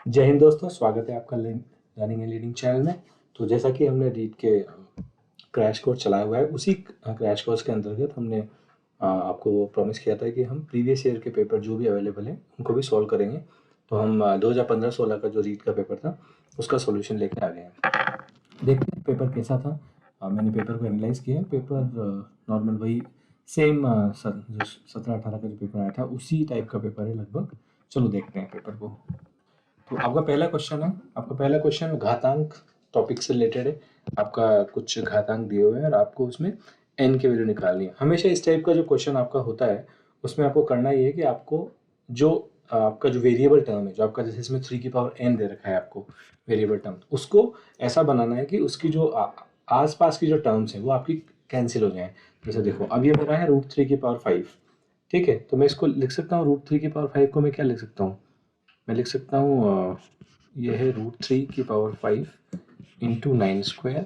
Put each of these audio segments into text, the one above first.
जय हिंद दोस्तों, स्वागत है आपका लर्निंग एंड लीडिंग चैनल में। तो जैसा कि हमने रीड के क्रैश कोर्स चलाया हुआ है, उसी क्रैश कोर्स के अंतर्गत हमने आपको प्रॉमिस किया था कि हम प्रीवियस ईयर के पेपर जो भी अवेलेबल हैं उनको भी सॉल्व करेंगे। तो हम 2015-16 का जो रीड का पेपर था उसका सॉल्यूशन लेकर आ गए हैं। देखते हैं पेपर कैसा था। मैंने पेपर को एनालाइज किया। पेपर नॉर्मल वही सेम जो 17-18 का जो पेपर आया था उसी टाइप का पेपर है लगभग। चलो देखते हैं पेपर को। तो आपका पहला क्वेश्चन घातांक टॉपिक से रिलेटेड है। आपका कुछ घातांक दिए हुए हैं और आपको उसमें एन की वैल्यू निकालनी है। हमेशा इस टाइप का जो क्वेश्चन आपका होता है उसमें आपको करना ये है कि आपको जो आपका जो वेरिएबल टर्म है, जो आपका जैसे इसमें 3 की पावर n दे रखा है आपको वेरिएबल टर्म, उसको ऐसा बनाना है कि उसकी जो आसपास की जो टर्म्स हैं वो आपकी कैंसिल हो जाएं। जैसे देखो, अब ये मेरा है √3 की पावर 5। ठीक है, तो मैं इसको लिख सकता हूँ √3 की पावर 5 को मैं क्या लिख सकता हूँ? मैं लिख सकता हूँ ये है √3 की पावर 5 इंटू 9 स्क्वायर।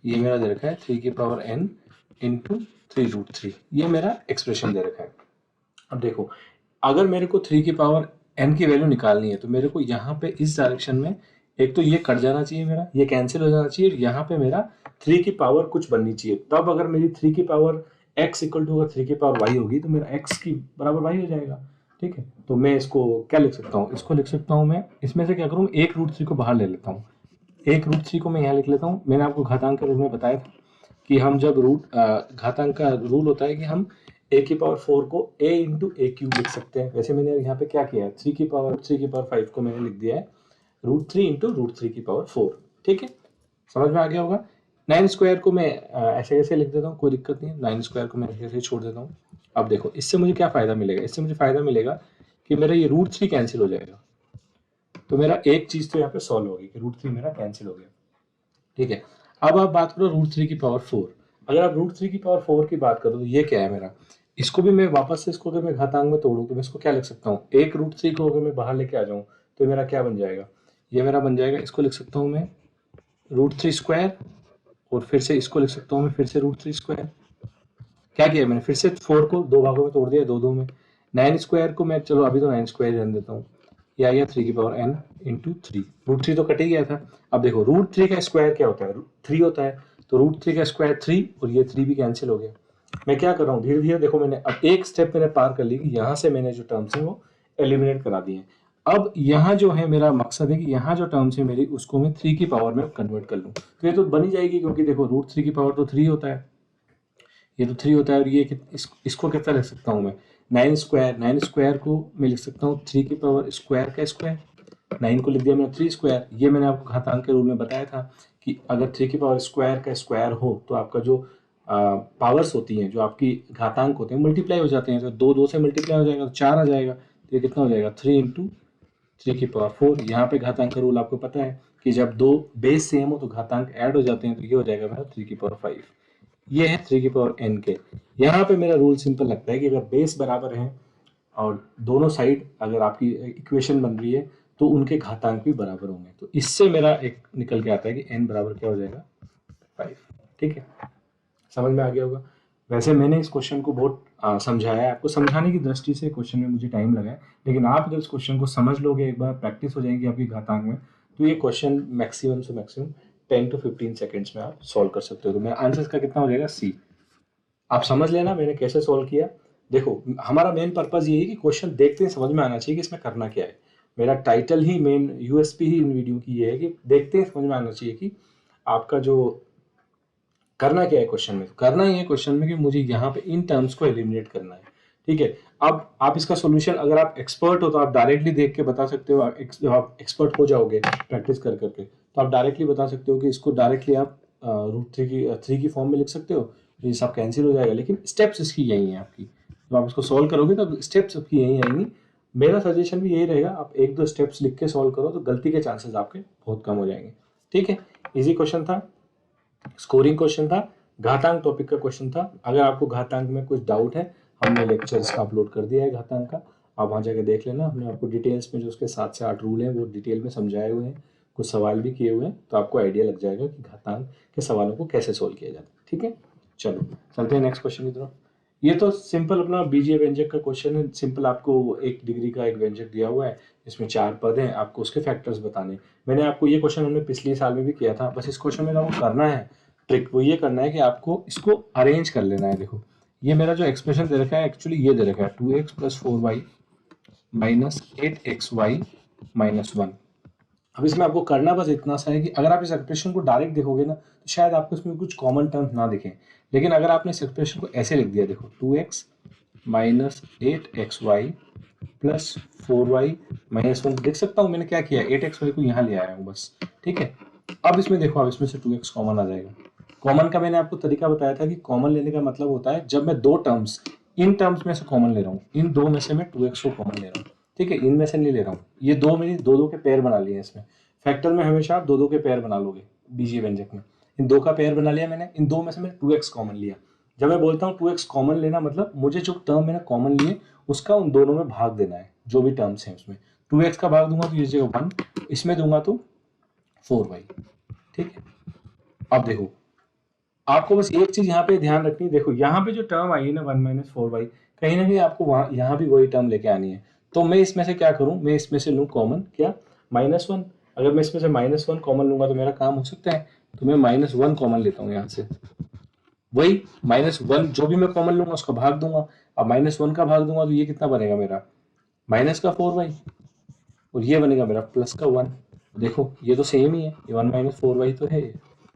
ये मेरा दे रखा है 3 की पावर n इंटू 3√3। ये मेरा एक्सप्रेशन दे रखा है। अब देखो, अगर मेरे को 3 की पावर n की वैल्यू निकालनी है तो मेरे को यहाँ पे इस डायरेक्शन में एक तो ये कट जाना चाहिए, मेरा ये कैंसिल हो जाना चाहिए। यहाँ पे मेरा 3 की पावर कुछ बननी चाहिए, तब अगर मेरी 3 की पावर x इक्वल टू अगर 3 की पावर y होगी तो मेरा x की बराबर y हो जाएगा। ठीक है, तो मैं इसको क्या लिख सकता हूँ? इसको लिख सकता हूँ मैं, इसमें से क्या करूँ, एक √3 को बाहर ले लेता हूँ। एक √3 को मैं यहाँ लिख लेता हूँ। मैंने आपको घातांक के रूल में बताया था कि हम जब घातांक का रूल होता है कि हम a की पावर 4 को a इंटू ए क्यूब लिख सकते हैं। वैसे मैंने यहाँ पे क्या किया है, 3 की पावर 5 को मैंने लिख दिया है √3 इंटू √3 की पावर 4। ठीक है, समझ में आ गया होगा। 9 स्क्वायर को मैं ऐसे ऐसे लिख देता हूँ, कोई दिक्कत नहीं है। 9 स्क्वायर को मैं ऐसे ऐसे छोड़ देता हूँ। अब देखो, इससे मुझे क्या फ़ायदा मिलेगा? इससे मुझे फ़ायदा मिलेगा कि मेरा ये √3 कैंसिल हो जाएगा। तो मेरा एक चीज़ तो यहाँ पे सॉल्व होगी कि √3 मेरा कैंसिल हो गया। ठीक है, अब आप बात करो √3 की पावर 4। अगर आप √3 की पावर 4 की बात करो तो ये क्या है मेरा? इसको भी मैं वापस से, इसको अगर मैं घातांक में तोड़ूं तो मैं इसको क्या लिख सकता हूँ? एक √3 को अगर मैं बाहर लेके आ जाऊँ तो मेरा क्या बन जाएगा? ये मेरा बन जाएगा, इसको लिख सकता हूँ मैं √3 स्क्वायर, और फिर से इसको लिख सकता हूँ मैं फिर से √3 स्क्वायर। क्या किया मैंने? फिर से 4 को दो भागों में तोड़ दिया, दो दो में। 9 स्क्वायर को मैं, चलो अभी तो 9 स्क्वायर रहने देता हूँ। ये आ गया 3 की पावर n इंटू 3। √3 तो कट ही गया था। अब देखो, √3 का स्क्वायर क्या होता है? 3 होता है। तो √3 का स्क्वायर 3, और ये 3 भी कैंसिल हो गया। मैं क्या कर रहा हूँ, धीरे धीरे देखो, मैंने अब एक स्टेप मैंने पार कर ली कि यहाँ से मैंने जो टर्म्स हैं वो एलिमिनेट करा दिए। अब यहाँ जो है मेरा मकसद है कि यहाँ जो टर्म्स है मेरी, उसको मैं 3 की पावर में कन्वर्ट कर लूँ। तो ये तो बन ही जाएगी, क्योंकि देखो √3 की पावर तो 3 होता है, ये तो 3 होता है। और ये इसको कितना लिख सकता हूँ मैं? 9 स्क्वायर को मैं लिख सकता हूँ 3 की पावर स्क्वायर का स्क्वायर। 9 को लिख दिया मैंने 3 स्क्वायर। ये मैंने आपको घातांक के रूल में बताया था कि अगर 3 की पावर स्क्वायर का स्क्वायर हो तो आपका जो पावर्स होती हैं, जो आपकी घातांक होते हैं, मल्टीप्लाई हो जाते हैं। तो दो दो से मल्टीप्लाई हो जाएगा तो 4 आ जाएगा। तो ये कितना हो जाएगा? 3 इंटू 3 की पावर 4। यहाँ पे घातांक का रूल आपको पता है कि जब दो बेस सेम हो तो घातांक ऐड हो जाते हैं। तो ये हो जाएगा मेरा 3 की पावर 5। ये है 3 की पावर n के। यहाँ पे मेरा रूल सिंपल लगता है कि अगर बेस बराबर है और दोनों साइड अगर आपकी इक्वेशन बन रही है तो उनके घातांक भी बराबर होंगे। तो इससे मेरा एक निकल के आता है कि n बराबर क्या हो जाएगा? 5। ठीक है, समझ में आ गया होगा। वैसे मैंने इस क्वेश्चन को बहुत समझाया है। आपको समझाने की दृष्टि से क्वेश्चन में मुझे टाइम लगा है, लेकिन आप अगर इस क्वेश्चन को समझ लोगे, एक बार प्रैक्टिस हो जाएगी आपकी घातांक में, तो ये क्वेश्चन मैक्सिमम से मैक्सिमम 10 to 15 सेकेंड्स में आप सॉल्व कर सकते हो। तो मेरा आंसर का कितना हो जाएगा? सी। आप समझ लेना मैंने कैसे सॉल्व किया। देखो, हमारा मेन पर्पज ये है कि क्वेश्चन देखते ही समझ में आना चाहिए कि इसमें करना क्या है। मेरा टाइटल ही, मेन यूएसपी ही इन वीडियो की ये है कि देखते ही समझ में आना चाहिए कि आपका जो करना क्या है क्वेश्चन में। करना ही है क्वेश्चन में कि मुझे यहाँ पे इन टर्म्स को एलिमिनेट करना है। ठीक है, अब आप इसका सॉल्यूशन, अगर आप एक्सपर्ट हो तो आप डायरेक्टली देख के बता सकते हो। जब आप एक्सपर्ट हो जाओगे प्रैक्टिस कर करके, तो आप डायरेक्टली बता सकते हो कि इसको डायरेक्टली आप √3 की फॉर्म में लिख सकते हो। ये सब कैंसिल हो जाएगा, लेकिन स्टेप्स इसकी यही है आपकी। जब आप इसको सॉल्व करोगे तो स्टेप्स आपकी यही आएंगी। मेरा सजेशन भी यही रहेगा, आप एक दो स्टेप्स लिख के सॉल्व करो तो गलती के चांसेस आपके बहुत कम हो जाएंगे। ठीक है, इजी क्वेश्चन था, स्कोरिंग क्वेश्चन था, घातांक टॉपिक का क्वेश्चन था। अगर आपको घातांक में कुछ डाउट है, हमने लेक्चर्स का अपलोड कर दिया है घातांक का, आप वहाँ जाकर देख लेना। हमने आपको डिटेल्स में जो उसके 7 से 8 रूल हैं वो डिटेल में समझाए हुए हैं, कुछ सवाल भी किए हुए हैं, तो आपको आइडिया लग जाएगा कि घातांक के सवालों को कैसे सोल्व किया जाता है। ठीक है, चलो चलते हैं नेक्स्ट क्वेश्चन की तरफ। ये तो सिंपल अपना बीजीय व्यंजक का क्वेश्चन है। सिंपल आपको 1 डिग्री का एक व्यंजक दिया हुआ है, इसमें 4 पद हैं, आपको उसके फैक्टर्स बताने। मैंने आपको ये क्वेश्चन हमने पिछले साल में भी किया था। बस इस क्वेश्चन में आपको करना है ट्रिक, वो ये करना है कि आपको इसको अरेंज कर लेना है। देखो ये मेरा जो एक्सप्रेशन दे रखा है एक्चुअली ये दे रखा है 2x + 4y - 8xy - 1। अब इसमें आपको करना बस इतना सा है कि अगर आप इस एक्सप्रेशन को डायरेक्ट देखोगे ना तो शायद आपको इसमें कुछ कॉमन टर्म्स ना दिखें, लेकिन अगर आपने इस एक्सप्रेशन को ऐसे लिख दिया, देखो 2x - 8xy + 4y - 1, देख सकता हूँ मैंने क्या किया, 8xy को यहाँ ले आया हूँ बस, ठीक है। अब इसमें देखो, अब इसमें से 2x कॉमन आ जाएगा। कॉमन का मैंने आपको तरीका बताया था कि कॉमन लेने का मतलब होता है जब मैं दो टर्म्स, इन टर्म्स में से कॉमन ले रहा हूँ, इन दो में से मैं 2x को कॉमन ले रहा हूँ, ठीक है, इनमें से नहीं ले रहा हूँ। ये दो मेरी दो दो के पेयर बना लिए हैं इसमें। फैक्टर में हमेशा आप दो दो के पेयर बना लोगे बीजीय व्यंजक में। इन दो का पेयर बना लिया मैंने, इन दो में से मैंने 2x कॉमन लिया। जब मैं बोलता हूँ 2x कॉमन लेना, मतलब मुझे जो टर्म मैंने कॉमन लिए उसका उन दोनों में भाग देना है, जो भी टर्म्स हैं उसमें। 2x का भाग दूंगा तो ये जगह 1, इसमें दूंगा तो 4y, ठीक है। अब देखो आपको बस एक चीज यहाँ पे ध्यान रखनी है, देखो यहाँ पे जो टर्म आई है ना 1 - 4y, कहीं ना कहीं आपको वहां यहाँ भी वही टर्म लेके आनी है। तो मैं इसमें से क्या करूं, मैं इसमें से लूं कॉमन क्या, -1। अगर मैं इसमें से -1 कॉमन लूंगा तो मेरा काम हो सकता है, तो मैं -1 कॉमन लेता हूँ यहाँ से। वही -1 जो भी मैं कॉमन लूंगा उसका भाग दूंगा। अब -1 का भाग दूंगा तो ये कितना बनेगा मेरा, माइनस का 4y, और ये बनेगा मेरा प्लस का 1। देखो ये तो सेम ही है, ये 1 - 4y तो है ये।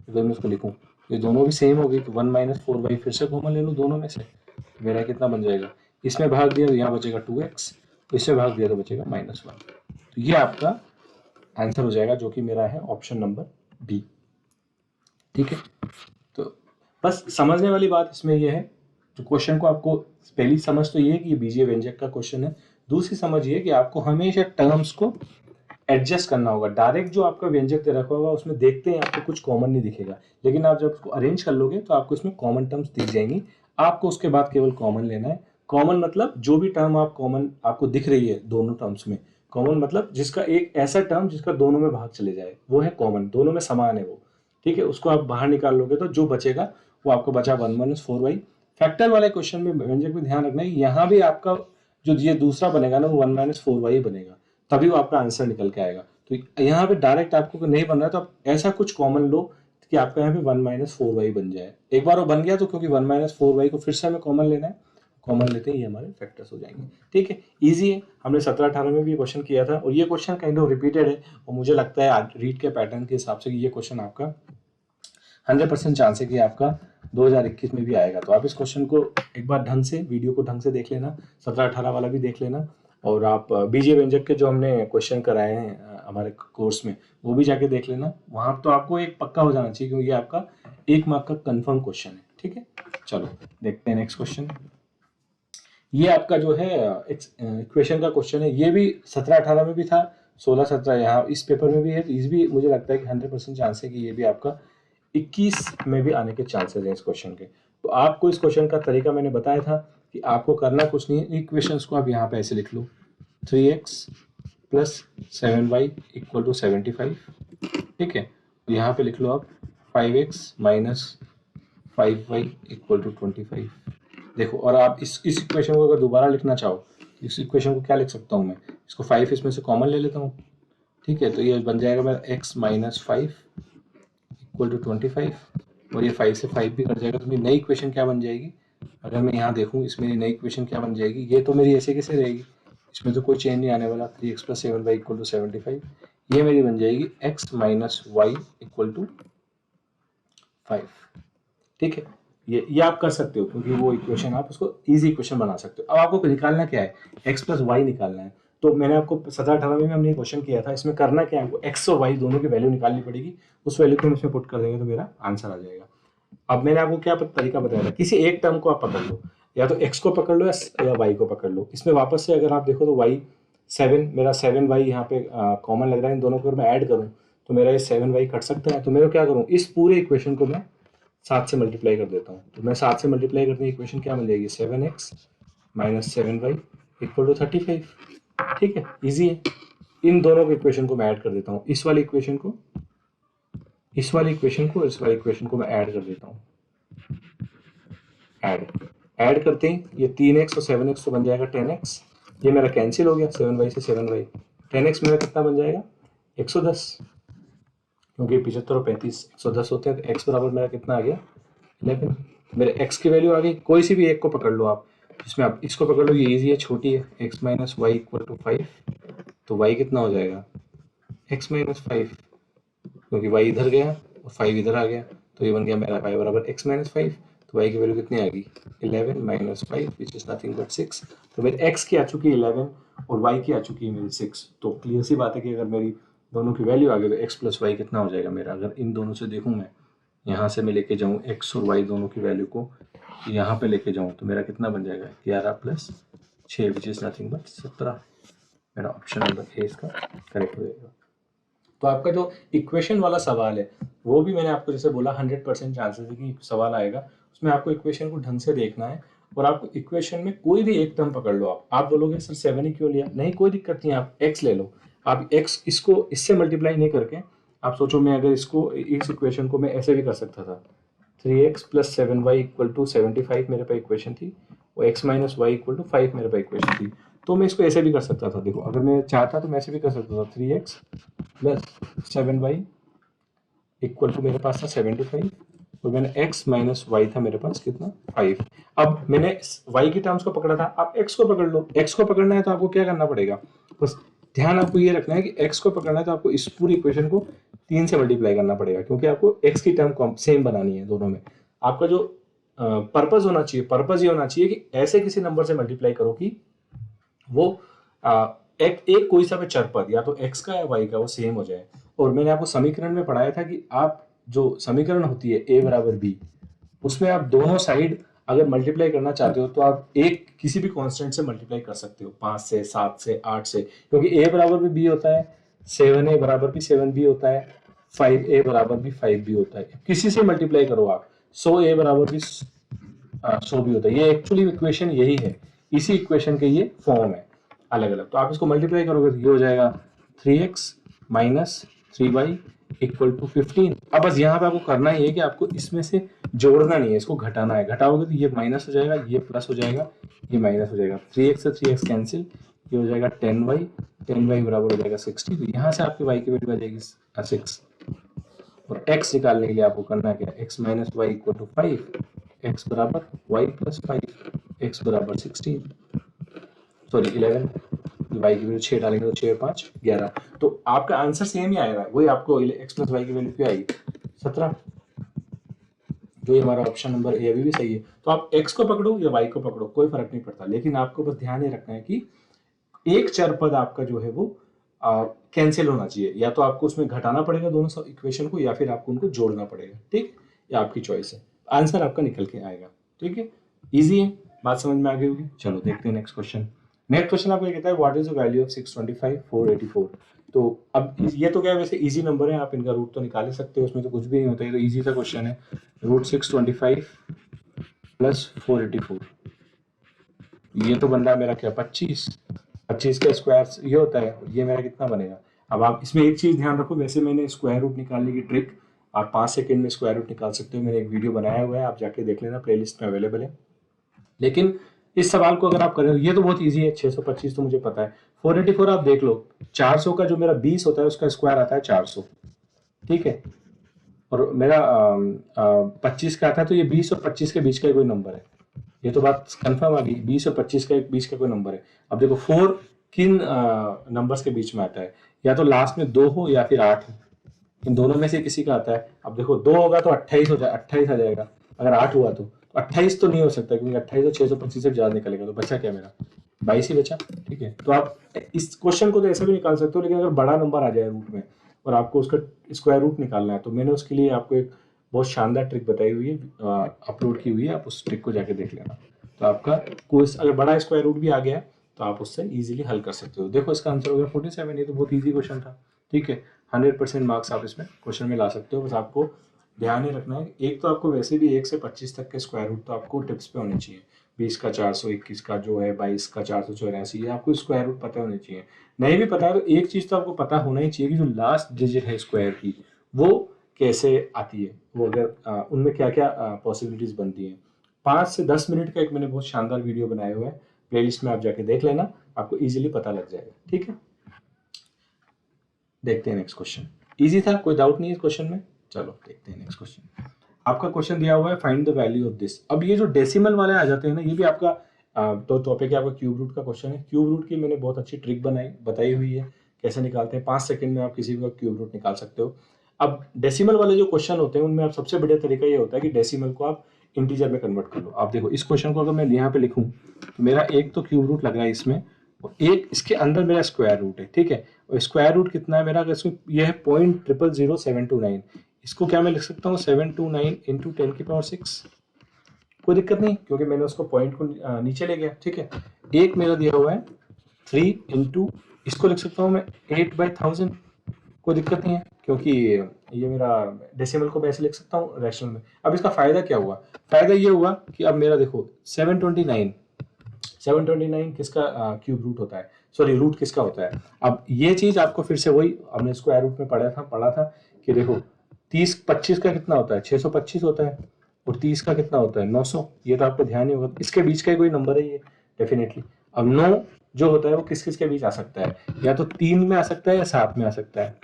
अगर मैं इसको लिखूं ये दोनों भी सेम हो गई, तो 1 - 4y फिर से कॉमन ले लूँ दोनों में से, तो मेरा कितना बन जाएगा, इसमें भाग दिया तो यहाँ बचेगा 2x, इसमें भाग दिया तो बचेगा -1। तो ये आपका आंसर हो जाएगा, जो कि मेरा है ऑप्शन नंबर बी, ठीक है। तो बस समझने वाली बात इसमें यह है, जो क्वेश्चन को आपको पहली समझ तो ये है कि ये बीजीय व्यंजक का क्वेश्चन है। दूसरी समझ ये कि आपको हमेशा टर्म्स को एडजस्ट करना होगा। डायरेक्ट जो आपका व्यंजक दे रखा होगा उसमें देखते हैं आपको कुछ कॉमन नहीं दिखेगा, लेकिन आप जब उसको अरेंज कर लोगे तो आपको इसमें कॉमन टर्म्स दिख जाएंगी। आपको उसके बाद केवल कॉमन लेना है। कॉमन मतलब जो भी टर्म आप कॉमन आपको दिख रही है दोनों टर्म्स में, कॉमन मतलब जिसका एक ऐसा टर्म जिसका दोनों में भाग चले जाए, वो है कॉमन, दोनों में समान है वो, ठीक है। उसको आप बाहर निकाल लोगे तो जो बचेगा वो आपको बचा 1 - 4y। फैक्टर वाले क्वेश्चन में व्यंजक में ध्यान रखना है, यहाँ भी आपका जो ये दूसरा बनेगा ना वो 1 - 4y बनेगा, तभी वो आपका आंसर निकल के आएगा। तो यहाँ पे डायरेक्ट आपको नहीं बन रहा है तो आप ऐसा कुछ कॉमन लो कि आपका यहाँ पे 1 - 4y बन जाए। एक बार वो बन गया तो क्योंकि 1 - 4y को फिर से हमें कॉमन लेना है, कॉमन लेते ही हमारे फैक्टर्स हो जाएंगे, ठीक है। इजी है, हमने 17-18 में भी क्वेश्चन किया था, और ये क्वेश्चन काइंड ऑफ रिपीटेड है, और मुझे लगता है रीड के पैटर्न के हिसाब से ये क्वेश्चन आपका 100% चांस है कि आपका 2021 में भी आएगा। तो आप इस क्वेश्चन को एक बार ढंग से, वीडियो को ढंग से देख लेना, 17-18 वाला भी देख लेना, और आप बीजीय व्यंजक के जो हमने क्वेश्चन कराए हैं हमारे कोर्स में वो भी जाके देख लेना। वहां तो आपको एक पक्का हो जाना चाहिए, क्योंकि ये आपका 1 मार्क का कंफर्म क्वेश्चन है, ठीक है। चलो देखते हैं नेक्स्ट क्वेश्चन। ये आपका जो है इक्वेशन का क्वेश्चन है, ये भी 17-18 में भी था, 16-17 यहाँ इस पेपर में भी है, तो इस भी मुझे लगता है कि 100% चांस है कि ये भी आपका 21 में भी आने के चांसेस हैं इस क्वेश्चन के। तो आपको इस क्वेश्चन का तरीका मैंने बताया था कि आपको करना कुछ नहीं है, इक्वेशंस को आप यहाँ पे ऐसे लिख लो, 3x + 7y = 75, ठीक है। यहाँ पे लिख लो आप 5x - 5y = 25। देखो, और आप इस इक्वेशन को अगर दोबारा लिखना चाहो तो इस इक्वेशन को क्या लिख सकता हूँ मैं, इसको 5 इसमें से कॉमन ले लेता हूँ, ठीक है। तो ये बन जाएगा मेरा x - 5 = 25, और ये 5 से 5 भी कट जाएगा, तो मेरी नई इक्वेशन क्या बन जाएगी, अगर मैं यहाँ देखूँ इसमें नई इक्वेशन क्या बन जाएगी, ये तो मेरी ऐसे कैसे रहेगी, इसमें तो कोई चेंज नहीं आने वाला, 3x + 7y = 75, ये मेरी बन जाएगी x - y = 5, ठीक है। ये आप कर सकते हो, क्योंकि वो इक्वेशन आप उसको इजी इक्वेशन बना सकते हो। अब आपको निकालना क्या है, x + y निकालना है। तो मैंने आपको 17-18 में हमने क्वेश्चन किया था, इसमें करना क्या है, आपको x और y दोनों की वैल्यू निकालनी पड़ेगी, उस वैल्यू को हम इसमें पुट कर देंगे तो मेरा आंसर आ जाएगा। अब मैंने आपको क्या तरीका बताया था, किसी एक टर्म को आप पकड़ लो, या तो x को पकड़ लो या y को पकड़ लो। इसमें वापस से अगर आप देखो तो y 7, मेरा 7y यहाँ पे कॉमन लग रहा है, इन दोनों को अगर मैं ऐड करूँ तो मेरा ये 7y कट सकता है। तो मेरे क्या करूँ, इस पूरे इक्वेशन को मैं 7 से मल्टीप्लाई कर देता हूँ। तो मैं 7 से मल्टीप्लाई करने की इक्वेशन क्या मिल जाएगी, 7x - 7y = 35, ठीक है। इजी है। इन दोनों के इक्वेशन को मैं ऐड कर देता हूँ, इस वाली इक्वेशन को, इस वाली इक्वेशन को, इस वाली इक्वेशन को मैं ऐड कर देता हूँ, ऐड, ऐड करते ही ये 3x और 7x तो बन जाएगा 10x, ये मेरा कैंसिल हो गया 7y से 7y, 10x मेरा कितना बन जाएगा 110, क्योंकि 75 और 35 110 होते हैं, तो x बराबर मेरा कितना आ गया 11। मेरे x की वैल्यू आ गई, कोई सी भी एक को पकड़ लो आप, जिसमें आप इसको पकड़ लो, ये इजी है, छोटी है, x minus Y equal to 5, तो y कितना हो जाएगा x माइनस 5, क्योंकि y इधर गया और 5 इधर आ गया, तो ये बन गया मेरा y बराबर x माइनस 5, तो y की वैल्यू कितनी आ गई 11 minus 5 which is nothing but 6। तो मेरे x की आ चुकी है 11 और y की आ चुकी है मेरी 6, तो क्लियर सी बात है कि अगर मेरी दोनों की वैल्यू आ गई तो x प्लस वाई कितना हो जाएगा मेरा, अगर इन दोनों से देखूँ मैं, यहाँ से मैं लेके जाऊँ x और y दोनों की वैल्यू को यहाँ पे लेके जाऊँ, तो मेरा कितना बन जाएगा 11 plus 6 which is nothing but 17। मेरा ऑप्शन नंबर ए इसका करेक्ट हो जाएगा। तो आपका जो इक्वेशन वाला सवाल है वो भी मैंने आपको जैसे बोला 100% चांसेस है कि सवाल आएगा, उसमें आपको इक्वेशन को ढंग से देखना है, और आपको इक्वेशन में कोई भी एक टर्म पकड़ लो, आप बोलोगे सर 7 ही क्यों लिया, नहीं कोई दिक्कत नहीं है, आप x ले लो, आप x इसको इससे मल्टीप्लाई नहीं करके आप सोचो, मैं अगर इसको इस इक्वेशन को मैं ऐसे भी कर सकता था, 3x plus 7y equal to 75 मेरे पास इक्वेशन थी, और x minus Y equal to 5 मेरे पास इक्वेशन थी, तो मैं इसको ऐसे भी कर सकता था, देखो अगर मैं चाहता तो मैं ऐसे भी कर सकता था, 3x plus 7y equal to मेरे पास था 75, और मैंने x माइनस वाई था मेरे पास कितना 5। अब मैंने y की टर्म्स को पकड़ा था, आप x को पकड़ लो, x को पकड़ना है तो आपको क्या करना पड़ेगा, बस ध्यान आपको ये रखना है कि x को पकड़ना है तो आपको इस पूरी इक्वेशन को 3 से मल्टीप्लाई करना पड़ेगा, क्योंकि आपको x की टर्म सेम बनानी है दोनों में। आपका जो पर्पज होना चाहिए, पर्पज ये होना चाहिए कि ऐसे किसी नंबर से मल्टीप्लाई करो कि वो एक कोई सा भी चर पद या तो x का या y का वो सेम हो जाए। और मैंने आपको समीकरण में पढ़ाया था कि आप जो समीकरण होती है a बराबर b, उसमें आप दोनों साइड अगर मल्टीप्लाई करना चाहते हो तो आप एक किसी भी कांस्टेंट से मल्टीप्लाई कर सकते हो, 5 से 7 से 8 से, क्योंकि a बराबर भी b होता है, 7a बराबर भी 7b होता है, 5a बराबर भी 5b होता है, किसी से मल्टीप्लाई करो आप, 100a बराबर भी 100 भी होता है। ये एक्चुअली इक्वेशन यही है, इसी इक्वेशन के ये फॉर्म है अलग अलग, तो आप इसको मल्टीप्लाई करोगे तो ये हो जाएगा 3x minus 3y equal to 15। अब बस यहाँ पे आपको करना ही है कि आपको इसमें से जोड़ना नहीं है, इसको घटाना है, घटाओगे तो ये माइनस हो जाएगा, ये प्लस हो जाएगा, ये माइनस हो जाएगा, 3x से 3x कैंसिल, ये हो जाएगा 10y, 10y बराबर हो जाएगा 60, तो यहाँ से आपकी y की वैल्यू आ जाएगी 6, और x निकालने के लिए आपको करना क्या है, x minus Y equal to 5, x बराबर y प्लस 5, x बराबर 16 सॉरी 11, y की वैल्यू 6 डालेंगे तो 6 5 11, तो आपका आंसर सेम ही आएगा, वही आपको x प्लस वाई की वैल्यू क्या आएगी 17, जो ये हमारा ऑप्शन नंबर ए अभी भी सही है। तो आप x को पकड़ो या y को पकड़ो कोई फर्क नहीं पड़ता, लेकिन आपको बस ध्यान ये रखना है कि एक चर पद आपका जो है वो कैंसिल होना चाहिए, या तो आपको उसमें घटाना पड़ेगा दोनों इक्वेशन को, या फिर आपको उनको जोड़ना पड़ेगा, ठीक, या आपकी चॉइस है, आंसर आपका निकल के आएगा, ठीक है, इजी है, बात समझ में आ गई होगी। चलो देखते हैं नेक्स्ट क्वेश्चन। नेक्स्ट क्वेश्चन आपको ये कहता है what is the value of 625 484। तो अब ये तो क्या है, वैसे इजी नंबर है, आप इनका रूट तो निकाल ही सकते हो, उसमें तो कुछ भी नहीं होता है, तो इजी सा क्वेश्चन है, रूट 625 प्लस 484, ये तो बन रहा है मेरा क्या 25, 25 का स्क्वायर ये होता है, ये मेरा कितना बनेगा। अब आप इसमें एक चीज ध्यान रखो, वैसे मैंने स्क्वायर रूट निकालने की ट्रिक आप 5 सेकंड में स्क्वायर रूट निकाल सकते हो, मैंने एक वीडियो बनाया हुआ है, आप जाके देख लेना, प्लेलिस्ट में अवेलेबल है। लेकिन इस सवाल को अगर आप करें, ये तो बहुत ईजी है, 625 तो मुझे पता है, 484 आप देख लो, 400 का जो मेरा 20 होता है उसका स्क्वायर आता है 400, ठीक है, और मेरा 25 का आता है, तो ये 20 और 25 के बीच का कोई नंबर है, ये तो बात कंफर्म आ गई, 20 और 25 के बीच का कोई नंबर है। अब देखो 4 किन नंबर्स के बीच में आता है, या तो लास्ट में 2 हो या फिर 8 हो, इन दोनों में से किसी का आता है। अब देखो 2 होगा तो 28 हो जाए, 28 आ जाएगा, अगर 8 हुआ तो 28 तो नहीं हो सकता, क्योंकि 28 और 625 से ज्यादा निकलेगा, तो बचा क्या मेरा 22 ही बचा, ठीक है। तो आप इस क्वेश्चन को तो ऐसे भी निकाल सकते हो, लेकिन अगर बड़ा नंबर आ जाए रूट में और आपको उसका स्क्वायर रूट निकालना है, तो मैंने उसके लिए आपको एक बहुत शानदार ट्रिक बताई हुई है, अपलोड की हुई है, आप उस ट्रिक को जाके देख लेना, तो आपका कोई अगर बड़ा स्क्वायर रूट भी आ गया तो आप उससे इजीली हल कर सकते हो। देखो इसका आंसर हो गया 47, ये तो बहुत इजी क्वेश्चन था, ठीक है, 100% मार्क्स आप इसमें क्वेश्चन में ला सकते हो। बस आपको ध्यान ही रखना है, एक तो आपको वैसे भी 1 से 25 तक के स्क्वायर रूट तो आपको टिप्स पे होने चाहिए, 20 का 421 का जो है 22 का 484, ये आपको स्क्वायर रूट पता होने चाहिए। नहीं भी पता है तो एक चीज तो आपको पता होना ही चाहिए कि जो लास्ट डिजिट है स्क्वायर की वो कैसे आती है, वो अगर उनमें क्या क्या पॉसिबिलिटीज बनती हैं, 5 से 10 मिनट का एक मैंने बहुत शानदार वीडियो बनाया हुआ है, प्लेलिस्ट में आप जाके देख लेना, आपको इजीली पता लग जाएगा। ठीक है, देखते हैं नेक्स्ट क्वेश्चन। इजी था, कोई डाउट नहीं है इस क्वेश्चन में। चलो देखते हैं नेक्स्ट क्वेश्चन। आपका क्वेश्चन दिया हुआ है find the value of this. अब ये जो डेसिमल वाले आ जाते हैं ना, ये भी आपका तो टॉपिक है आपका क्यूब रूट का क्वेश्चन है। क्यूब रूट की मैंने बहुत अच्छी ट्रिक बताई हुई है, कैसे निकालते हैं। 5 सेकंड में आप किसी का क्यूब रूट निकाल सकते हो। अब डेसिमल वाले जो क्वेश्चन होते हैं उनमें आप सबसे बढ़िया तरीका ये होता है कि डेसिमल को आप इंटीजर में कन्वर्ट कर लो। आप देखो इस क्वेश्चन को अगर मैं यहाँ पे लिखूं तो मेरा एक तो क्यूब रूट लग रहा है इसमें, और एक इसके अंदर मेरा स्क्वायर रूट है। ठीक है, और स्क्वायर रूट कितना है मेरा, अगर इसमें यह है 0.00729, इसको क्या मैं लिख सकता हूँ 729 इंटू 10⁶। कोई दिक्कत नहीं क्योंकि मैंने उसको पॉइंट को नीचे ले गया। ठीक है, एक मेरा दिया हुआ है 3 इंटू, इसको लिख सकता हूँ मैं 8/1000। कोई दिक्कत नहीं है क्योंकि ये मेरा डेसिमल को मैं ऐसे लिख सकता हूँ रैशनल में। अब इसका फायदा क्या हुआ, फायदा ये हुआ कि अब मेरा देखो 729 किसका क्यूब रूट होता है, सॉरी रूट किसका होता है। अब ये चीज आपको फिर से वही हमने स्क्वायर रूट में पढ़ा था कि देखो 30-25 का कितना होता है 625 होता है, और 30 का कितना होता है 900। ये तो आपको ध्यान ही होगा, इसके बीच का ही कोई नंबर है ये डेफिनेटली। अब 9 जो होता है वो किस किस के बीच आ सकता है, या तो 3 में आ सकता है या 7 में आ सकता है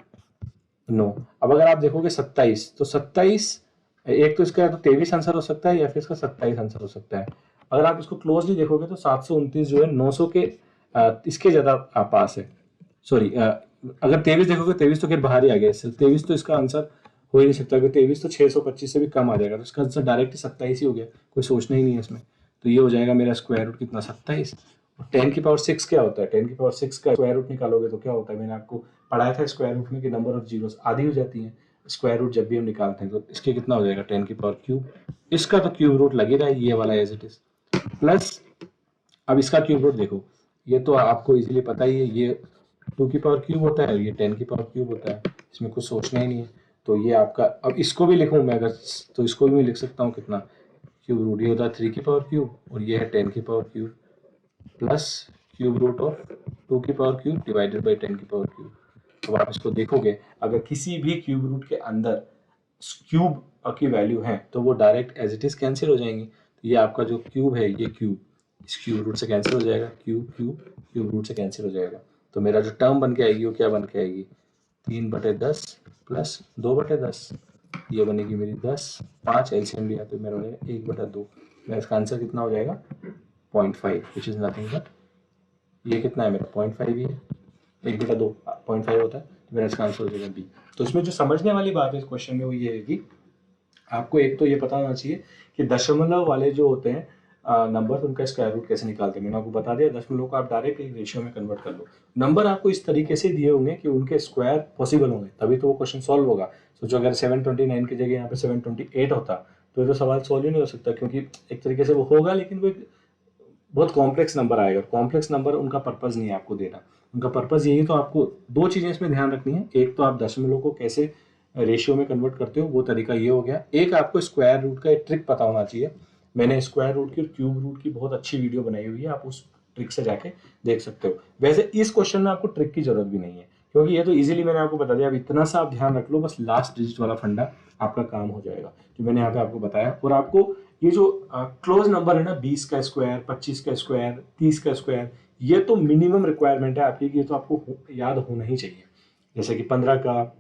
9। अब अगर आप देखोगे 27, तो 27 एक तो इसका या तो 23 आंसर हो सकता है या फिर इसका 27 आंसर हो सकता है। अगर आप इसको क्लोजली देखोगे तो 729 जो है 900 के इसके ज्यादा पास है। सॉरी, अगर 23 देखोगे 23 तो फिर बाहर ही आ गया इससे, 23 तो इसका आंसर हो ही नहीं सकता, क्योंकि 23 तो 625 से भी कम आ जाएगा, तो इसका आंसर डायरेक्ट 27 ही हो गया, कोई सोचना ही नहीं है इसमें। तो ये हो जाएगा मेरा स्क्वायर रूट कितना 27। 10⁶ क्या होता है, 10⁶ का स्क्वायर रूट निकालोगे तो क्या होता है, मैंने आपको पढ़ाया था स्क्वायर रूट में कि नंबर ऑफ जीरोस आधी हो जाती है स्क्वायर रूट जब भी हम निकालते हैं। तो इसके कितना हो जाएगा 10⁻³। इसका तो क्यूब रूट लग ही रहा है ये वाला एज इट इज, प्लस अब इसका क्यूब रूट देखो, ये तो आपको इजीली पता ही है, ये 2⁻³ होता है और ये 10⁻³ होता है, इसमें कुछ सोचना ही नहीं है। तो ये आपका, अब इसको भी लिखूं मैं अगर, तो इसको भी मैं लिख सकता हूँ कितना क्यूब रूट, ये होता है 3⁻³ और ये है 10⁻³ plus cube root of 2⁻³ divided by 10⁻³। अब आप इसको देखोगे अगर किसी भी क्यूब रूट के अंदर क्यूब की वैल्यू है तो वो direct as it is cancel हो जाएंगी। तो ये आपका जो क्यूब है ये क्यूब इस क्यूब रूट से कैंसिल हो जाएगा, क्यूब रूट से कैंसिल हो जाएगा। तो मेरा जो टर्म बन के आएगी वो क्या बन के आएगी 3/10 प्लस 2/10, ये बनेगी मेरी 10, 5 एलसीएम लिया तो मेरा बनेगा 1/2। मेरा इसका आंसर कितना हो जाएगा 0.5, विच इज नथिंग बट ये कितना है मेरा 0.5 ही है, 1/2 0.5 होता है, तो मेरा इसका आंसर हो जाएगा बी। तो इसमें जो समझने वाली बात है इस क्वेश्चन में वो ये है कि आपको एक तो ये पता होना चाहिए कि दशमलव वाले जो होते हैं नंबर, उनका स्क्वायर रूट कैसे निकालते हैं। मैंने आपको बता दिया, दशमलव को आप डायरेक्ट एक रेशियो में कन्वर्ट कर लो। नंबर आपको इस तरीके से दिए होंगे कि उनके स्क्वायर पॉसिबल होंगे, तभी तो वो क्वेश्चन सॉल्व होगा। सोचो अगर 729 की जगह यहाँ पे 728 होता तो ये तो सवाल सॉल्व ही नहीं हो सकता, क्योंकि एक तरीके से वो होगा लेकिन वो एक बहुत कॉम्प्लेक्स नंबर आएगा। कॉम्प्लेक्स नंबर उनका पर्पज नहीं है आपको देना, उनका पर्पज यही, तो आपको दो चीजें इसमें ध्यान रखनी है। एक तो आप दशमलव को कैसे रेशियो में कन्वर्ट करते हो वो तरीका ये हो गया, एक आपको स्क्वायर रूट का एक ट्रिक पता होना चाहिए। मैंने स्क्वायर रूट की और क्यूब रूट की बहुत अच्छी वीडियो बनाई हुई है, आप उस ट्रिक से जाके देख सकते हो। वैसे इस क्वेश्चन में आपको ट्रिक की जरूरत भी नहीं है, क्योंकि ये तो इजीली मैंने आपको बता दिया। अब इतना सा आप ध्यान रख लो, बस लास्ट डिजिट वाला फंडा आपका काम हो जाएगा जो मैंने यहाँ पे आपको बताया। और आपको ये जो क्लोज नंबर है ना 20 का स्क्वायर, 25 का स्क्वायर, 30 का स्क्वायर, ये तो मिनिमम रिक्वायरमेंट है आपकी, ये तो आपको याद होना ही चाहिए। जैसे कि 15 का,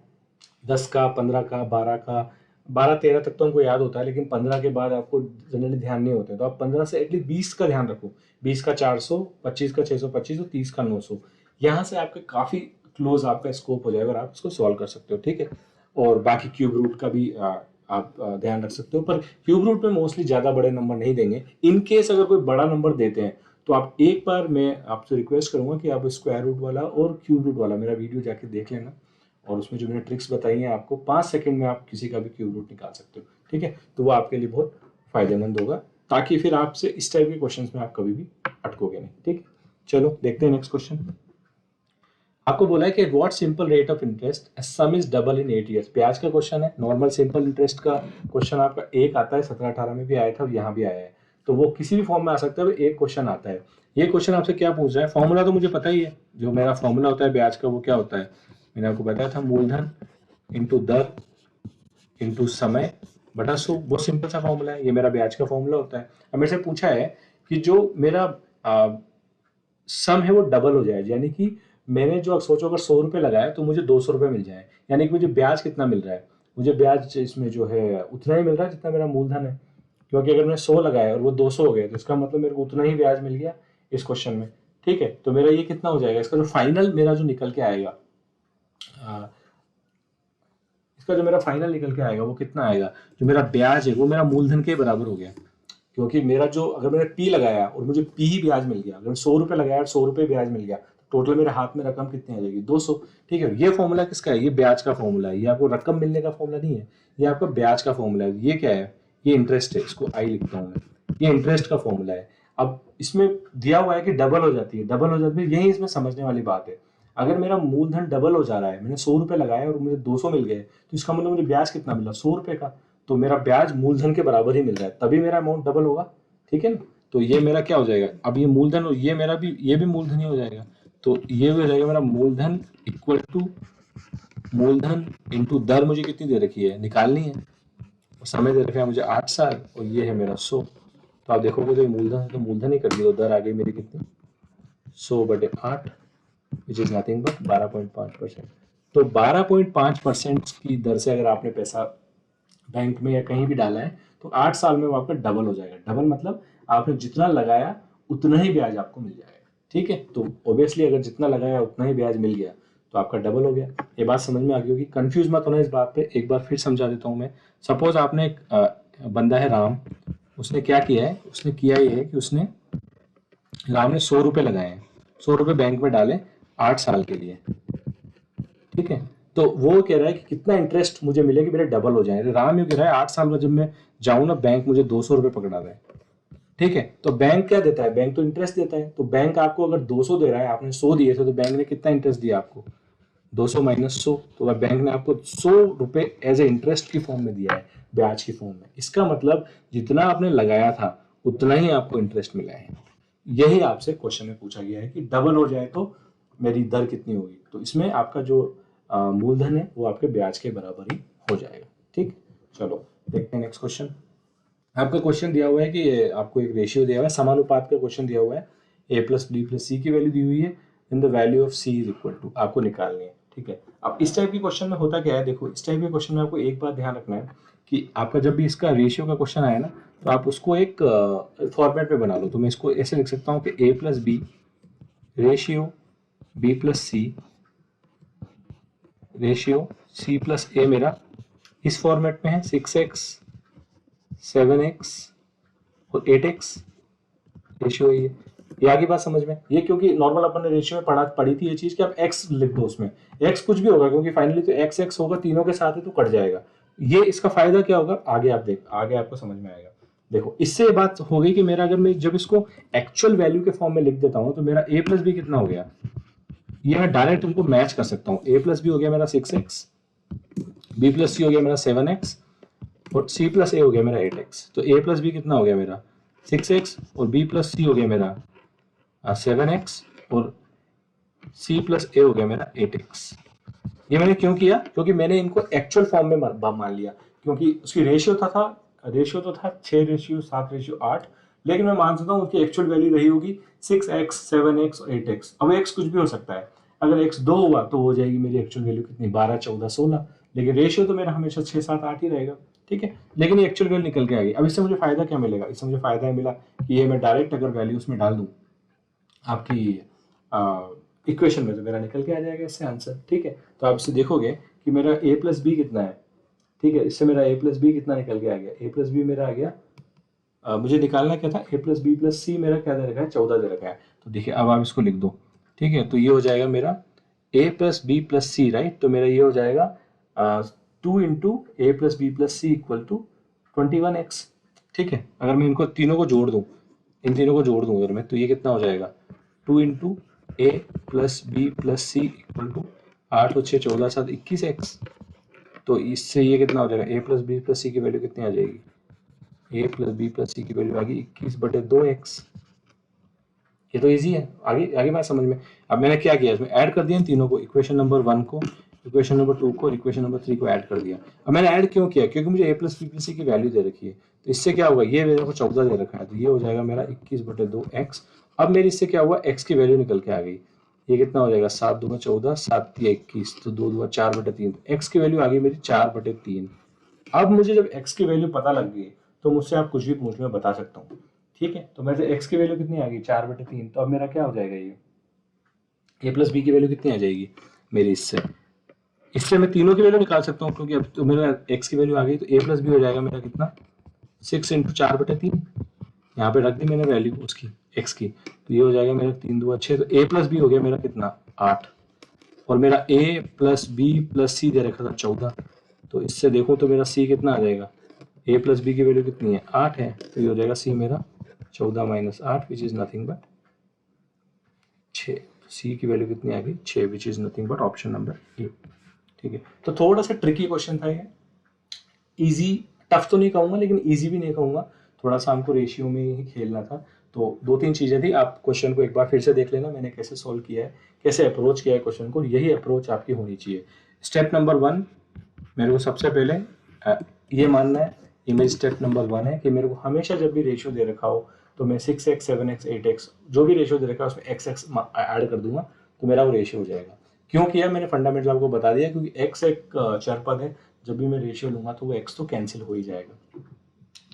10 का, 15 का, 12 का, 12-13 तक तो हमको याद होता है, लेकिन 15 के बाद आपको जनरली ध्यान नहीं होते। तो आप 15 से एटलीस्ट 20 का ध्यान रखो, 20 का 400, 25 का 625 और 30 का 900। यहाँ से आपके काफी क्लोज आपका स्कोप हो जाएगा और आप इसको सॉल्व कर सकते हो। ठीक है, और बाकी क्यूब रूट का भी आप ध्यान रख सकते हो, पर क्यूब रूट में मोस्टली ज्यादा बड़े नंबर नहीं देंगे। इन केस अगर कोई बड़ा नंबर देते हैं तो आप एक बार, मैं आपसे रिक्वेस्ट करूंगा कि आप स्क्वायर रूट वाला और क्यूब रूट वाला मेरा वीडियो जाके देख लेना, और उसमें जो मैंने ट्रिक्स बताई हैं आपको 5 सेकंड में आप किसी का भी क्यूब रूट निकाल सकते हो। ठीक है, तो वो आपके लिए बहुत फायदेमंद होगा, ताकि फिर आपसे इस टाइप के क्वेश्चंस में आप कभी भी अटकोगे नहीं। ठीक, चलो देखते हैं नेक्स्ट क्वेश्चन। आपको बोला है कि at what simple rate of interest some is double in 8 years. ब्याज का क्वेश्चन है, नॉर्मल सिंपल इंटरेस्ट का क्वेश्चन आपका एक आता है, 17-18 में भी आया था और यहाँ भी आया है, तो वो किसी भी फॉर्म में आ सकता है। एक क्वेश्चन आता है, ये क्वेश्चन आपसे क्या पूछ रहा है, फॉर्मूला तो मुझे पता ही है, जो मेरा फॉर्मूला होता है ब्याज का वो क्या होता है, मैंने आपको बताया था, मूलधन इंटू दर इंटू समय बटा 100, बहुत सिंपल सा फॉर्मूला है, ये मेरा ब्याज का फॉर्मूला होता है। अब मेरे से पूछा है कि जो मेरा सम है वो डबल हो जाए, यानी कि मैंने जो सोचो अगर 100 रुपये लगाया तो मुझे 200 रुपये मिल जाए, यानी कि मुझे ब्याज कितना मिल रहा है, मुझे ब्याज इसमें जो है उतना ही मिल रहा है जितना मेरा मूलधन है, क्योंकि अगर मैंने 100 लगाया और वो 200 हो गए तो इसका मतलब मेरे को उतना ही ब्याज मिल गया इस क्वेश्चन में। ठीक है, तो मेरा ये कितना हो जाएगा, इसका जो फाइनल मेरा जो निकल के आएगा, इसका जो मेरा फाइनल निकल के आएगा वो कितना आएगा, जो मेरा ब्याज है वो मेरा मूलधन के बराबर हो गया, क्योंकि मेरा जो अगर मैंने पी लगाया और मुझे पी ही ब्याज मिल गया, अगर 100 रुपये लगाया और 100 रुपये ब्याज मिल गया, तो टोटल मेरे हाथ में रकम कितनी आ जाएगी, 200। ठीक है, ये फॉर्मूला किसका है, ये ब्याज का फॉर्मूला है, ये आपको रकम मिलने का फॉर्मूला नहीं है, ये आपका ब्याज का फॉर्मूला है। ये क्या है, ये इंटरेस्ट है, इसको आई लिखता हूँ मैं, ये इंटरेस्ट का फॉर्मूला है। अब इसमें दिया हुआ है कि डबल हो जाती है, डबल हो जाती है, यही इसमें समझने वाली बात है। अगर मेरा मूलधन डबल हो जा रहा है, मैंने 100 रुपये लगाए और मुझे 200 मिल गए, तो इसका मतलब मुझे ब्याज कितना मिला, 100 रुपये का, तो मेरा ब्याज मूलधन के बराबर ही मिल रहा है, तभी मेरा अमाउंट डबल होगा। ठीक है ना, तो ये मेरा क्या हो जाएगा, अब ये मूलधन और ये मेरा भी, ये भी मूलधन ही हो जाएगा, तो ये भी हो जाएगा मेरा मूलधन इक्वल टू मूलधन इंटू दर मुझे कितनी दे रखी है निकालनी है, और समय दे रखा है मुझे 8 साल, और ये है मेरा 100। तो आप देखोगे तो मूलधन है तो मूलधन ही कर लिया, दर आ गई मेरी कितनी, 100/8, विच इज नथिंग बट 12.5%। तो 12.5% की दर से अगर आपने पैसा बैंक में या कहीं भी डाला है तो 8 साल में वो आपका डबल हो जाएगा। डबल मतलब आपने जितना लगाया उतना ही ब्याज आपको मिल जाएगा। ठीक है, तो ऑब्वियसली अगर जितना लगाया उतना ही ब्याज मिल गया तो आपका डबल हो गया। ये बात समझ में आ गई होगी, कंफ्यूज मत होना इस बात पे, एक बार फिर समझा देता हूँ मैं। सपोज आपने एक बंदा है राम, उसने क्या किया है, उसने किया ये है कि उसने राम ने 100 रुपये लगाए हैं, 100 रुपये बैंक में डाले 8 साल के लिए। ठीक है, तो वो कह रहा है कि कितना इंटरेस्ट मुझे मिले कि मेरे डबल हो जाए। राम ये कह रहा है 8 साल में जब मैं जाऊं ना बैंक मुझे 200 रुपये पकड़ा रहा है। ठीक है, तो बैंक क्या देता है, बैंक तो इंटरेस्ट देता है, तो बैंक आपको अगर 200 दे रहा है, आपने 100 दिए थे, तो बैंक ने कितना इंटरेस्ट दिया आपको, 200 माइनस 100, तो वह बैंक ने आपको 100 रुपये एज ए इंटरेस्ट की फॉर्म में दिया है, ब्याज की फॉर्म में। इसका मतलब जितना आपने लगाया था उतना ही आपको इंटरेस्ट मिला है। यही आपसे क्वेश्चन में पूछा गया है कि डबल हो जाए तो मेरी दर कितनी होगी, तो इसमें आपका जो मूलधन है वो आपके ब्याज के बराबर ही हो जाएगा। ठीक, चलो देखते हैं नेक्स्ट क्वेश्चन। आपका क्वेश्चन दिया हुआ है कि आपको एक रेशियो दिया हुआ है, समानुपात का क्वेश्चन दिया हुआ है, a+b+c की वैल्यू दी हुई है, in the value of c is equal to, आपको निकालनी है। ठीक है, अब इस टाइप के क्वेश्चन में होता क्या है, देखो इस टाइप के क्वेश्चन में आपको एक बात ध्यान रखना है कि आपका जब भी इसका रेशियो का क्वेश्चन आए ना, तो आप उसको एक फॉर्मेट में बना लो। तो मैं इसको ऐसे लिख सकता हूँ कि a+b ratio b+c ratio c+a मेरा इस फॉर्मेट में है, 6x 7x और 8x रेशियो है ये आगे बात समझ में। ये क्योंकि नॉर्मल अपन ने रेशियो में पढ़ी थी ये चीज कि आप x लिख दो, उसमें x कुछ भी होगा क्योंकि फाइनली तो x होगा, तीनों के साथ ही तो कट जाएगा। ये इसका फायदा क्या होगा आगे आप देख, आगे आपको समझ में आएगा। देखो इससे ये बात हो गई कि मेरा अगर मैं जब इसको एक्चुअल वैल्यू के फॉर्म में लिख देता हूं तो मेरा a+b कितना हो गया, ये मैं डायरेक्ट इनको मैच कर सकता हूँ। a+b हो गया मेरा 6x, b+c हो गया मेरा 7x और c+a हो गया मेरा 8x। तो a+b कितना हो गया मेरा 6x और b+c हो गया मेरा 7x और c+a हो गया मेरा 8x। ये मैंने क्यों किया, क्योंकि मैंने इनको एक्चुअल फॉर्म में मान लिया, क्योंकि उसकी रेशियो रेशियो तो था 6:7:8, लेकिन मैं मान सकता हूँ उसकी एक्चुअल वैल्यू रही होगी 6x 7x और 8x। अब x कुछ भी हो सकता है, अगर x 2 हुआ तो हो जाएगी मेरी एक्चुअल वैल्यू कितनी 12 14 16, लेकिन रेशियो तो मेरा हमेशा 6 7 8 ही रहेगा। ठीक है, लेकिन ये एक्चुअल वैल्यू निकल के आ गई। अब इससे मुझे फायदा क्या मिलेगा, इससे मुझे फायदा मिला कि ये मैं डायरेक्ट अगर वैल्यू उसमें डाल दूँ आपकी इक्वेशन में, तो मेरा निकल के आ जाएगा इससे आंसर। ठीक है, तो आप इससे देखोगे कि मेरा a+b कितना है। ठीक है, इससे मेरा a+b कितना निकल के आ गया, a+b मेरा आ गया, मुझे निकालना क्या था, a+b+c मेरा क्या दे रखा है 14 दे रखा है। तो देखिए अब आप इसको लिख दो। ठीक है, तो ये हो जाएगा मेरा a+b+c, राइट। तो मेरा ये हो जाएगा 2 × a+b+c = 21x। ठीक है, अगर मैं इनको तीनों को जोड़ दूं, इन तीनों को जोड़ दूं अगर मैं, तो ये कितना हो जाएगा 2 × a+b+c = 8 और 6 14 7 21x। तो इससे ये कितना हो जाएगा, a+b+c की वैल्यू कितनी आ जाएगी, a+b+c की वैल्यू आ गई 21/2x। ये तो इजी है, आगे आगे बात समझ में। अब मैंने क्या किया, इसमें ऐड कर दिया इन तीनों को, इक्वेशन नंबर 1 को इक्वेशन नंबर 2 को और इक्वेशन नंबर 3 को ऐड कर दिया। अब मैंने ऐड क्यों किया, क्योंकि मुझे a प्लस बी प्लस सी की वैल्यू दे रखी है। तो इससे क्या होगा, ये मेरे को 14 दे रखा है, तो ये हो जाएगा मेरा 21/2x। अब मेरी इससे क्या हुआ, x की वैल्यू निकल के आ गई। ये कितना हो जाएगा, 7 दूना 14, 7 तिया 21, तो 2 दूना 4/3। x की वैल्यू आ गई मेरी 4/3। अब मुझे जब x की वैल्यू पता लग गई तो मुझसे आप कुछ भी पूछ लो, मैं बता सकता हूँ। ठीक है, तो मेरे x की वैल्यू कितनी आ गई, 4/3। तो अब मेरा क्या हो जाएगा, ये a प्लस बी की वैल्यू कितनी आ जाएगी मेरी, इससे मैं तीनों की वैल्यू निकाल सकता हूँ, क्योंकि अब तो मेरा x की वैल्यू आ गई, तो a प्लस बी हो जाएगा मेरा कितना, 6 × 4/3। यहाँ पे रख दी मैंने वैल्यू उसकी x की, तो ये हो जाएगा मेरा 3 2 6, तो a प्लस बी हो गया मेरा कितना, 8। और मेरा a प्लस बी प्लस सी दे रखा था 14। तो इससे देखूं तो मेरा c कितना आ जाएगा, a प्लस बी की वैल्यू कितनी है, 8 है, तो ये हो जाएगा c मेरा 14 - 8 which is nothing but 6। c की वैल्यू कितनी आ गई, 6, which is nothing but option number A. ठीक है, तो थोड़ा सा ट्रिकी क्वेश्चन था ये, इजी, टफ तो नहीं कहूंगा लेकिन इजी भी नहीं कहूंगा, थोड़ा सा हमको रेशियो में ही खेलना था। तो 2-3 चीजें थी, आप क्वेश्चन को एक बार फिर से देख लेना, मैंने कैसे सॉल्व किया है, कैसे अप्रोच किया है क्वेश्चन को, यही अप्रोच आपकी होनी चाहिए। स्टेप नंबर 1, मेरे को सबसे पहले ये मानना है, ये मेरी स्टेप नंबर 1 है कि मेरे को हमेशा जब भी रेशियो दे रखा हो तो मैं 6x 7x 8x जो भी रेशियो दे रखा है उसमें x ऐड कर दूंगा, तो मेरा वो रेशियो हो जाएगा। क्यों किया, मैंने फंडामेंटल आपको बता दिया, क्योंकि x एक चर पद है, जब भी मैं रेशियो लूंगा तो वो x तो कैंसिल हो ही जाएगा।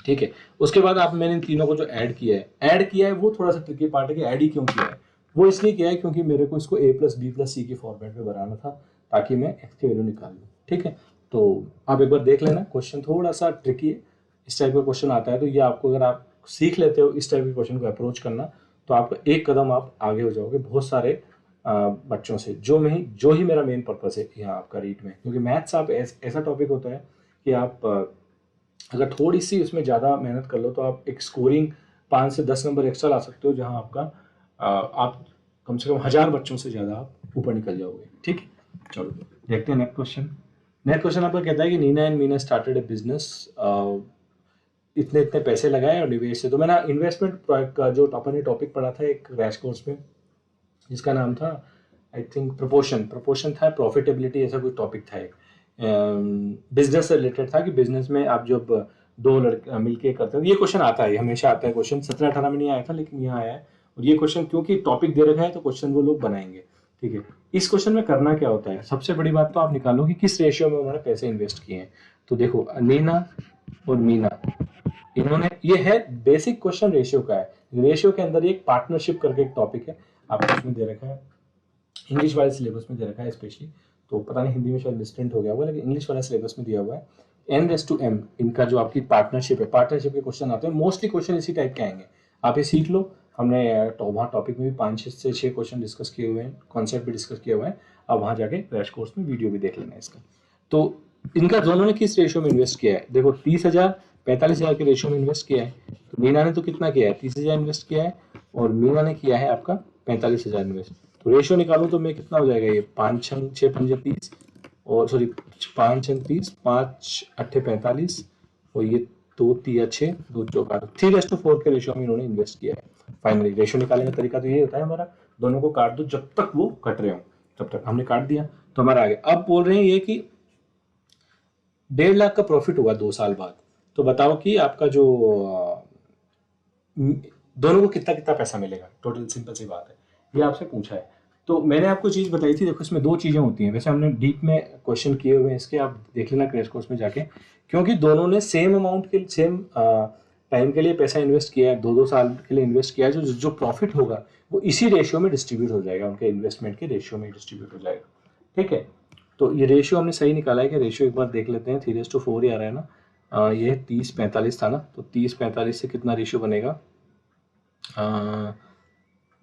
ठीक है, उसके बाद आप, मैंने इन तीनों को जो ऐड किया है वो थोड़ा सा ट्रिकी पार्ट है कि ऐड ही क्यों किया है। वो इसलिए किया है क्योंकि मेरे को इसको a प्लस बी प्लस सी के फॉर्मेट में बनाना था, ताकि मैं x की वैल्यू निकाल लूँ। ठीक है, तो आप एक बार देख लेना, क्वेश्चन थोड़ा सा ट्रिकी है, इस टाइप का क्वेश्चन आता है, तो ये आपको, अगर आप सीख लेते हो इस टाइप के क्वेश्चन को अप्रोच करना, तो आपका एक कदम आप आगे हो जाओगे बहुत सारे बच्चों से, जो ही मेरा मेन पर्पस है यहाँ आपका रीट में। क्योंकि मैथ्स आप ऐसा टॉपिक होता है कि आप अगर थोड़ी सी उसमें ज़्यादा मेहनत कर लो तो आप एक स्कोरिंग 5 से 10 नंबर एक्स्ट्रा ला सकते हो, जहाँ आपका आप कम से कम 1000 बच्चों से ज़्यादा आप ऊपर निकल जाओगे। ठीक है, चलो देखते हैं नेक्स्ट क्वेश्चन। नेक्स्ट क्वेश्चन आपका कहता है कि Neena and Meena started a business, इतने इतने पैसे लगाए और निवेश से। तो मैंने इन्वेस्टमेंट का जो अपन ने टॉपिक पढ़ा था एक क्रैश कोर्स में, जिसका नाम था आई थिंक प्रोपोर्शन था, प्रॉफिटेबिलिटी, ऐसा कोई टॉपिक था एक, बिजनेस से रिलेटेड था कि बिजनेस में आप जब दो लड़के मिलके करते हैं, ये क्वेश्चन आता है, हमेशा आता है क्वेश्चन, 17-18 में नहीं आया था लेकिन यहाँ आया है। और ये क्वेश्चन क्योंकि टॉपिक दे रखा है तो क्वेश्चन वो लोग बनाएंगे। ठीक है, इस क्वेश्चन में करना क्या होता है, सबसे बड़ी बात तो आप निकालो कि किस रेशियो में उन्होंने पैसे इन्वेस्ट किए हैं। तो देखो, नीना और मीना, इन्होंने, ये है बेसिक क्वेश्चन रेशियो का है। रेशियो के अंदर एक पार्टनरशिप करके एक टॉपिक है, आपको उसमें दे रखा है, इंग्लिश वाले सिलेबस में दे रखा है स्पेशली, तो पता नहीं हिंदी में शायद मिसप्रिंट हो गया होगा, लेकिन इंग्लिश वाला सिलेबस में दिया हुआ है। n/m इनका जो आपकी पार्टनरशिप है, पार्टनरशिप के क्वेश्चन आते हैं, मोस्टली क्वेश्चन इसी टाइप के आएंगे, आप ये सीख लो। हमने वहाँ टॉपिक में भी 5 से 6 क्वेश्चन डिस्कस किए हुए हैं, कॉन्सेप्ट भी डिस्कस किया हुआ है, आप वहाँ जाके क्रैश कोर्स में वीडियो भी देख लेना इसका। तो इनका दोनों ने किस रेशियो में इन्वेस्ट किया है, देखो 30,000 45,000 के रेशियो में इन्वेस्ट किया है। तो मीना ने तो कितना किया है, 30,000 इन्वेस्ट किया है, और मीना ने किया है आपका 45,000 इन्वेस्ट। तो रेशियो निकालूं तो मैं कितना हो जाएगा, ये 5 6 6 5 30, और सॉरी 5 6 30, 5 8 45, और ये 2 3 6 2 4 8, 3:4 के रेशियो में इन्होंने इन्वेस्ट किया है। फाइनली रेशियो निकालने का तरीका तो ये होता है हमारा, दोनों को काट दो जब तक वो कट रहे हो, तब तक हमने काट दिया तो हमारा आ गया। अब बोल रहे हैं ये कि 1.5 लाख का प्रॉफिट हुआ 2 साल बाद, तो बताओ कि आपका जो दोनों को कितना कितना पैसा मिलेगा टोटल, सिंपल सी बात है, ये आपसे पूछा है। तो मैंने आपको चीज़ बताई थी, देखो इसमें 2 चीज़ें होती हैं, वैसे हमने डीप में क्वेश्चन किए हुए हैं इसके, आप देख लेना क्रैश कोर्स में जाके, क्योंकि दोनों ने सेम अमाउंट के सेम टाइम के लिए पैसा इन्वेस्ट किया है, 2-2 साल के लिए इन्वेस्ट किया है, जो प्रॉफिट होगा वो इसी रेशियो में डिस्ट्रीब्यूट हो जाएगा, उनके इन्वेस्टमेंट के रेशियो में डिस्ट्रीब्यूट हो जाएगा। ठीक है, तो ये रेशियो हमने सही निकाला है कि रेशियो एक बार देख लेते हैं, 3:4 ही आ रहा है ना, ये 30-45 था ना, तो 30-45 से कितना रेशियो बनेगा,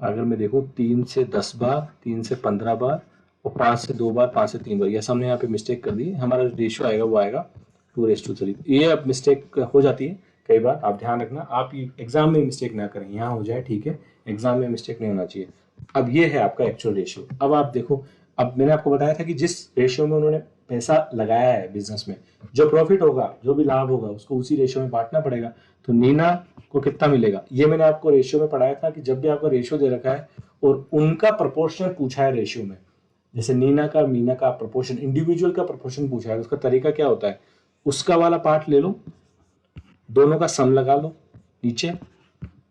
अगर मैं देखूँ 3 से 10 बार, 3 से 15 बार, और 5 से 2 बार, 5 से 3 बार, यह हमने यहाँ पे मिस्टेक कर दी, हमारा रेशियो आएगा वो आएगा 2:3। ये अब मिस्टेक हो जाती है कई बार, आप ध्यान रखना, आप एग्जाम में मिस्टेक ना करें, यहाँ हो जाए ठीक है, एग्जाम में मिस्टेक नहीं होना चाहिए। अब ये है आपका एक्चुअल रेशियो। अब आप देखो, अब मैंने आपको बताया था कि जिस रेशियो में उन्होंने पैसा लगाया है बिजनेस में, जो प्रॉफिट होगा, जो भी लाभ होगा, उसको उसी रेशियो में बांटना पड़ेगा। तो नीना को कितना मिलेगा, ये मैंने आपको रेशियो में पढ़ाया था कि जब भी आपका रेशियो दे रखा है और उनका प्रोपोर्शनल पूछा है रेशियो में, जैसे नीना का मीना का प्रोपोर्शन, इंडिविजुअल का प्रोपोर्शन पूछा है, उसका तरीका क्या होता है, उसका वाला पार्ट ले लो, दोनों का सम लगा लो नीचे,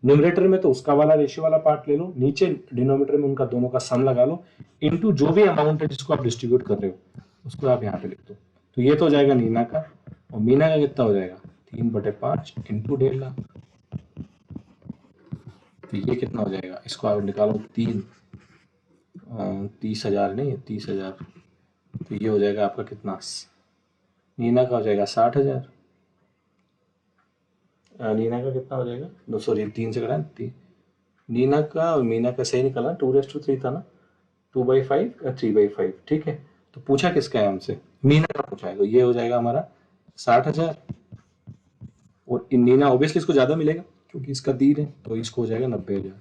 न्यूमरेटर में तो उसका वाला रेशियो वाला पार्ट ले लो, नीचे डिनोमिनेटर में उनका दोनों का सम लगा लो, इनटू जो भी अमाउंट है जिसको आप डिस्ट्रीब्यूट कर रहे हो उसको आप यहाँ पे लिख दो। तो ये तो हो जाएगा नीना का, और मीना का कितना हो जाएगा 3/5 इंटू 1.5 लाख। तो ये कितना हो जाएगा, इसको आप निकालो 30,000 नहीं है 30,000, तो ये हो जाएगा आपका कितना, नीना का हो जाएगा 60,000, नीना का कितना हो जाएगा, दो सॉरी 3 से कटा नीना का और मीना का सही निकला, 2:3 था ना, 2/5 या 3/5, ठीक है। तो पूछा किसका है हमसे, मीना का पूछा है, तो ये हो जाएगा हमारा 60,000, और नीना ऑब्वियसली इसको ज्यादा मिलेगा क्योंकि इसका 3 है, तो इसको हो जाएगा 90,000।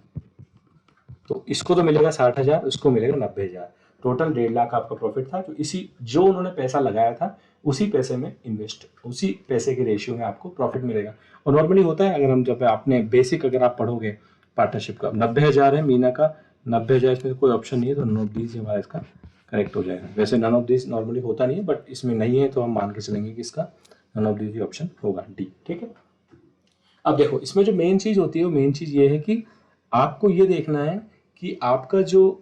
तो इसको तो मिलेगा 60,000, इसको मिलेगा 90,000, टोटल 1.5 लाख आपका प्रॉफिट था। तो इसी जो उन्होंने पैसा लगाया था उसी पैसे में इन्वेस्ट, उसी पैसे के रेशियो में आपको प्रॉफिट मिलेगा। और नॉर्मली होता है, अगर हम जब आपने बेसिक अगर आप पढ़ोगे पार्टनरशिप का, 90,000 है मीना का, 90,000 इसमें कोई ऑप्शन नहीं है, तो नन ऑफ दीज हमारा इसका करेक्ट हो जाएगा। वैसे नन ऑफ दीज नॉर्मली होता नहीं है, बट इसमें नहीं है तो हम मान के चलेंगे कि इसका नन ऑफ दीज ऑप्शन होगा डी, ठीक है। अब देखो इसमें जो मेन चीज होती है वो मेन चीज ये है कि आपको ये देखना है कि आपका जो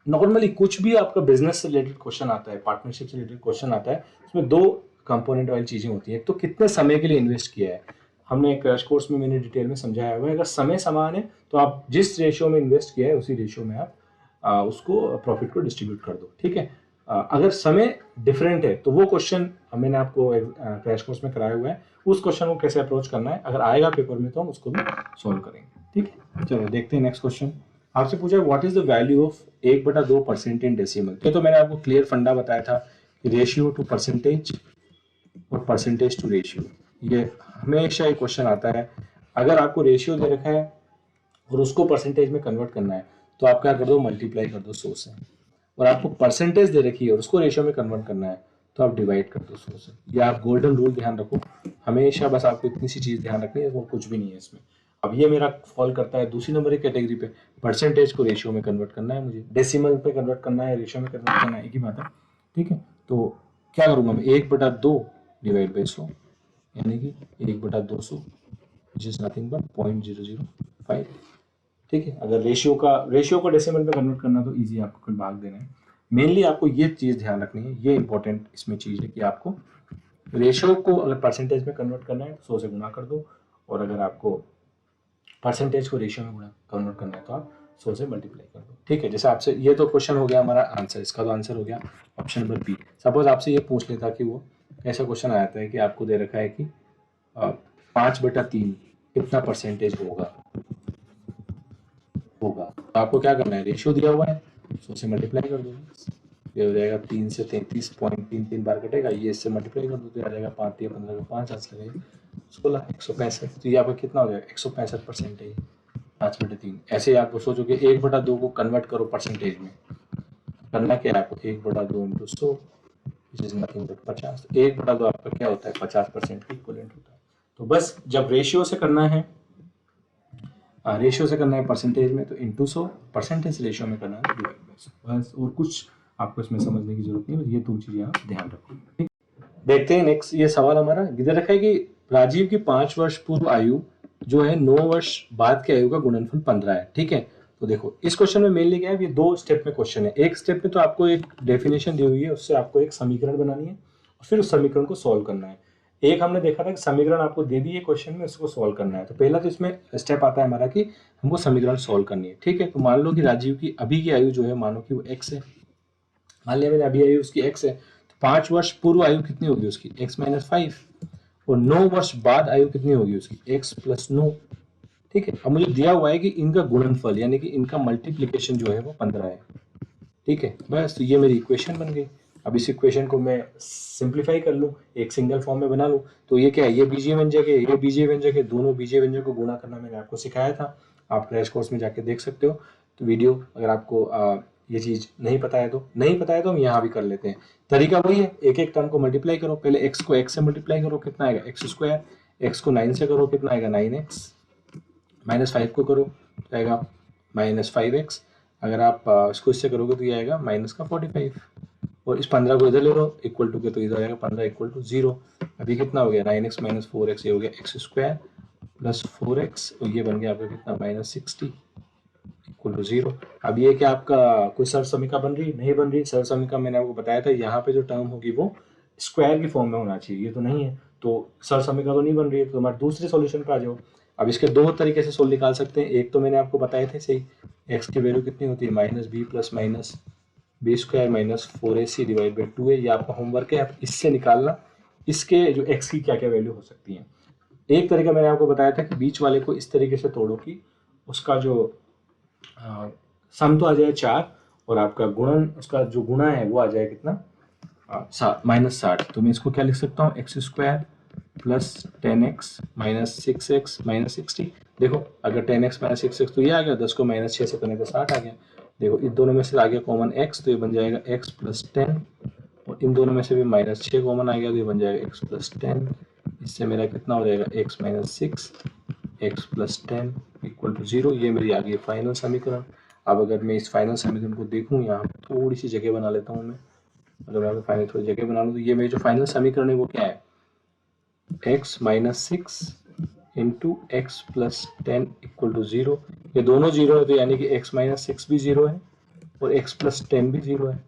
नॉर्मली कुछ भी आपका बिजनेस से रिलेटेड क्वेश्चन आता है, पार्टनरशिप से रिलेटेड क्वेश्चन आता है, उसमें 2 कंपोनेंट वाली चीजें होती है। एक तो कितने समय के लिए इन्वेस्ट किया है, हमने क्रैश कोर्स में मैंने डिटेल में समझाया हुआ है, अगर समय समान है तो आप जिस रेशियो में इन्वेस्ट किया है उसी रेशियो में आप उसको प्रॉफिट को डिस्ट्रीब्यूट कर दो, ठीक है। अगर समय डिफरेंट है तो वो क्वेश्चन मैंने आपको क्रैश कोर्स में कराया हुआ है, उस क्वेश्चन को कैसे अप्रोच करना है, अगर आएगा पेपर में तो हम उसको भी सॉल्व करेंगे, ठीक है। चलो देखते हैं नेक्स्ट क्वेश्चन। आपसे पूछा what is the value of 1/2% in decimal. ये तो मैंने आपको क्लियर फंडा बताया था कि रेशियो टू परसेंटेज और परसेंटेज टू रेशियो, ये हमेशा एक क्वेश्चन आता है। अगर आपको रेशियो दे रखा है और उसको परसेंटेज में कन्वर्ट करना है तो आप क्या कर दो, मल्टीप्लाई कर दो 100 से, और आपको परसेंटेज दे रखी है और उसको रेशियो में कन्वर्ट करना है तो आप डिवाइड कर दो 100 से। ये आप गोल्डन रूल ध्यान रखो हमेशा, बस आपको इतनी सी चीज ध्यान रखनी है, वो कुछ भी नहीं है इसमें। अब ये मेरा फॉल करता है दूसरी नंबर की कैटेगरी पे, परसेंटेज को रेशियो में कन्वर्ट करना है मुझे, डेसिमल पे कन्वर्ट करना है, रेशियो में कन्वर्ट करना है, एक ही बात है, ठीक है। तो क्या करूंगा मैं, 1/2 डिवाइड बाई 100, यानी कि 1/200 विच इज नथिंग बट 0.005, ठीक है। अगर रेशियो को डेसिमल में कन्वर्ट करना तो इजी, आपको कोई भाग देना है। मेनली आपको ये चीज़ ध्यान रखनी है, ये इंपॉर्टेंट इसमें चीज़ है कि आपको रेशियो को अगर परसेंटेज में कन्वर्ट करना है तो 100 से गुना कर दो, और अगर आपको परसेंटेज को रेशियो में गुना कन्वर्ट करना है तो आप 100 से मल्टीप्लाई कर दो, ठीक है। जैसे आपसे ये तो क्वेश्चन हो गया हमारा आंसर, इसका तो आंसर हो गया ऑप्शन नंबर बी। सपोज आपसे ये पूछ लेता कि वो ऐसा क्वेश्चन आया था कि आपको दे रखा है कि 5/3 कितना परसेंटेज होगा, तो आपको क्या करना है, रेशियो दिया हुआ है 100 से मल्टीप्लाई कर दो, ये हो जाएगा 3 से 33.33 बार कटेगा, ये इससे मल्टीप्लाई कर दो तो आ जाएगा 5 या 15 का 5 आज लगेगा 16, 165। तो ये आपका कितना हो जाएगा 165% है 5/3। ऐसे ही आपको सोचो कि 1/2 को कन्वर्ट करो परसेंटेज में, करना क्या है आपको 1/2 into 100 which is nothing but 50। 1/2 आपका क्या होता है 50% के इक्वलेंट होता है। तो बस जब रेशियो से करना है, रेशियो से करना है परसेंटेज में तो इंटू 100, परसेंटेज रेशियो में करना है डिवाइड बाय 100, बस और कुछ आपको इसमें समझने की जरूरत नहीं है, ये 2 चीजें आप ध्यान रखो, ठीक। देखते हैं नेक्स्ट ये सवाल हमारा इधर रखा है कि राजीव की 5 वर्ष पूर्व आयु जो है 9 वर्ष बाद की आयु का गुणनफल 15 है, ठीक है। तो देखो इस क्वेश्चन में मेनली क्या है, ये 2 स्टेप में क्वेश्चन है। एक स्टेप में तो आपको एक डेफिनेशन दी हुई है, उससे आपको एक समीकरण बनानी है और फिर उस समीकरण को सॉल्व करना है। एक हमने देखा था कि समीकरण आपको दे दी है क्वेश्चन में, उसको सॉल्व करना है। तो पहला तो इसमें स्टेप आता है हमारा कि हमको समीकरण सॉल्व करनी है, ठीक है। तो मान लो कि राजीव की अभी की आयु जो है, मानो कि वो x है, मान लिया मैंने अभी आयु उसकी x है, तो 5 वर्ष पूर्व आयु कितनी होगी उसकी x-5, और 9 वर्ष बाद आयु कितनी होगी उसकी x + 9, ठीक है। अब मुझे दिया हुआ है कि इनका गुणनफल यानी कि इनका मल्टीप्लीकेशन जो है वो 15 है, ठीक है। बस तो ये मेरी इक्वेशन बन गई। अब इस इक्वेशन को मैं सिंप्लीफाई कर लूँ, एक सिंगल फॉर्म में बना लूँ, तो ये क्या है, ये बीजीय व्यंजक है, ये बीजीय व्यंजक है, दोनों बीजीय व्यंजक को गुणा करना मैंने आपको सिखाया था, आप क्रैश कोर्स में जाके देख सकते हो। तो वीडियो अगर आपको ये चीज़ नहीं पता है तो हम यहाँ भी कर लेते हैं। तरीका वही है, एक एक टर्म को मल्टीप्लाई करो, पहले एक्स को एक्स से मल्टीप्लाई करो, कितना आएगा x², एक्स को 9 से करो, कितना आएगा 9x, -5 को करो तो आएगा -5x, अगर आप इसको इससे करोगे तो ये आएगा माइनस का 45, और इस 15 को इधर ले लो इक्वल टू के, तो इधर आएगा 15 इक्वल टू 0। अभी कितना हो गया 9x माइनस 4x, ये हो गया एक्स स्क्वायर प्लस 4x, और ये बन गया आपका कितना माइनस 60 इक्वल टू 0। अब ये क्या आपका कोई सर समीकरण बन रही नहीं बन रही? सर समीकरण मैंने आपको बताया था यहाँ पे जो टर्म होगी वो स्क्वायर की फॉर्म में होना चाहिए, ये तो नहीं है, तो सर समीकरण तो नहीं बन रही है, तो हमारे दूसरे सॉल्यूशन पे आ जाओ। अब इसके दो तरीके से सोल्व निकाल सकते हैं, एक तो मैंने आपको बताए थे सही, एक्स की वैल्यू कितनी होती है minus B plus minus B square minus 4ac divide by 2 है, ये आपका होमवर्क है, आप इससे निकालना इसके जो एक्स की क्या क्या वैल्यू हो सकती है। एक तरीका मैंने आपको बताया था कि बीच वाले को इस तरीके से तोड़ो कि उसका जो सम तो आ जाए 4, और आपका गुणन उसका जो गुणा है वो आ जाए कितना माइनस 60। तो मैं इसको क्या लिख सकता हूँ x square plus 10x minus 6x minus 60। देखो अगर 10x माइनस 6x तो ये आ गया, 10 को माइनस 6 से करने पे 60 आ गया। देखो इन दोनों में से आ गया कॉमन x, तो ये बन जाएगा x प्लस 10, और इन दोनों में से भी माइनस 6 कॉमन आ गया, तो ये बन जाएगा x प्लस 10। इससे मेरा कितना हो जाएगा x minus 6 x plus 10 equal to 0। ये मेरी आ गई फाइनल समीकरण। अब अगर मैं इस फाइनल समीकरण को देखूँ, यहाँ थोड़ी सी जगह बना लेता हूँ मैं, अगर मैं फाइनल थोड़ी जगह बना लूँ तो ये मेरी जो फाइनल समीकरण है वो क्या है, x minus 6 into X plus 10 equal to 0। ये दोनों 0 है, तो यानी कि x माइनस 6 भी 0 है और x प्लस 10 भी 0 है।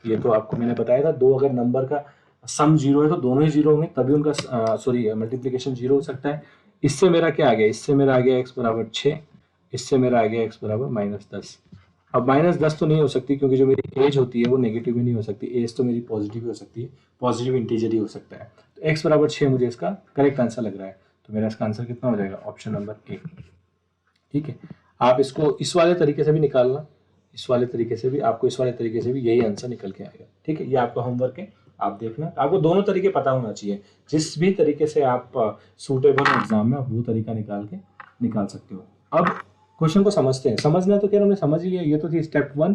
ये तो आपको मैंने बताया था, दो अगर नंबर का सम 0 है तो दोनों ही 0 होंगे, तभी उनका सॉरी मल्टीप्लीकेशन 0 हो सकता है। इससे मेरा क्या आ गया, इससे मेरा आ गया x बराबर 6, इससे मेरा आ गया x बराबर माइनस 10। अब माइनस 10 तो नहीं हो सकती, क्योंकि जो मेरी एज होती है वो नेगेटिव भी नहीं हो सकती, एज तो मेरी पॉजिटिव हो सकती है, पॉजिटिव इंटीजर ही हो सकता है। तो x बराबर 6 मुझे इसका करेक्ट आंसर लग रहा है, तो मेरा इसका आंसर कितना हो जाएगा, ऑप्शन नंबर ए। ठीक है, आप इसको इस वाले तरीके से भी निकालना, इस वाले तरीके से भी, आपको इस वाले तरीके से भी यही आंसर निकल के आएगा। ठीक है, ये आपका होमवर्क है, आप देखना, आपको दोनों तरीके पता होना चाहिए, जिस भी तरीके से आप सूटेबल एग्जाम में आप वो तरीका निकाल सकते हो। अब क्वेश्चन को समझते हैं, समझना तो क्या हमने समझ लिया, ये तो थी स्टेप 1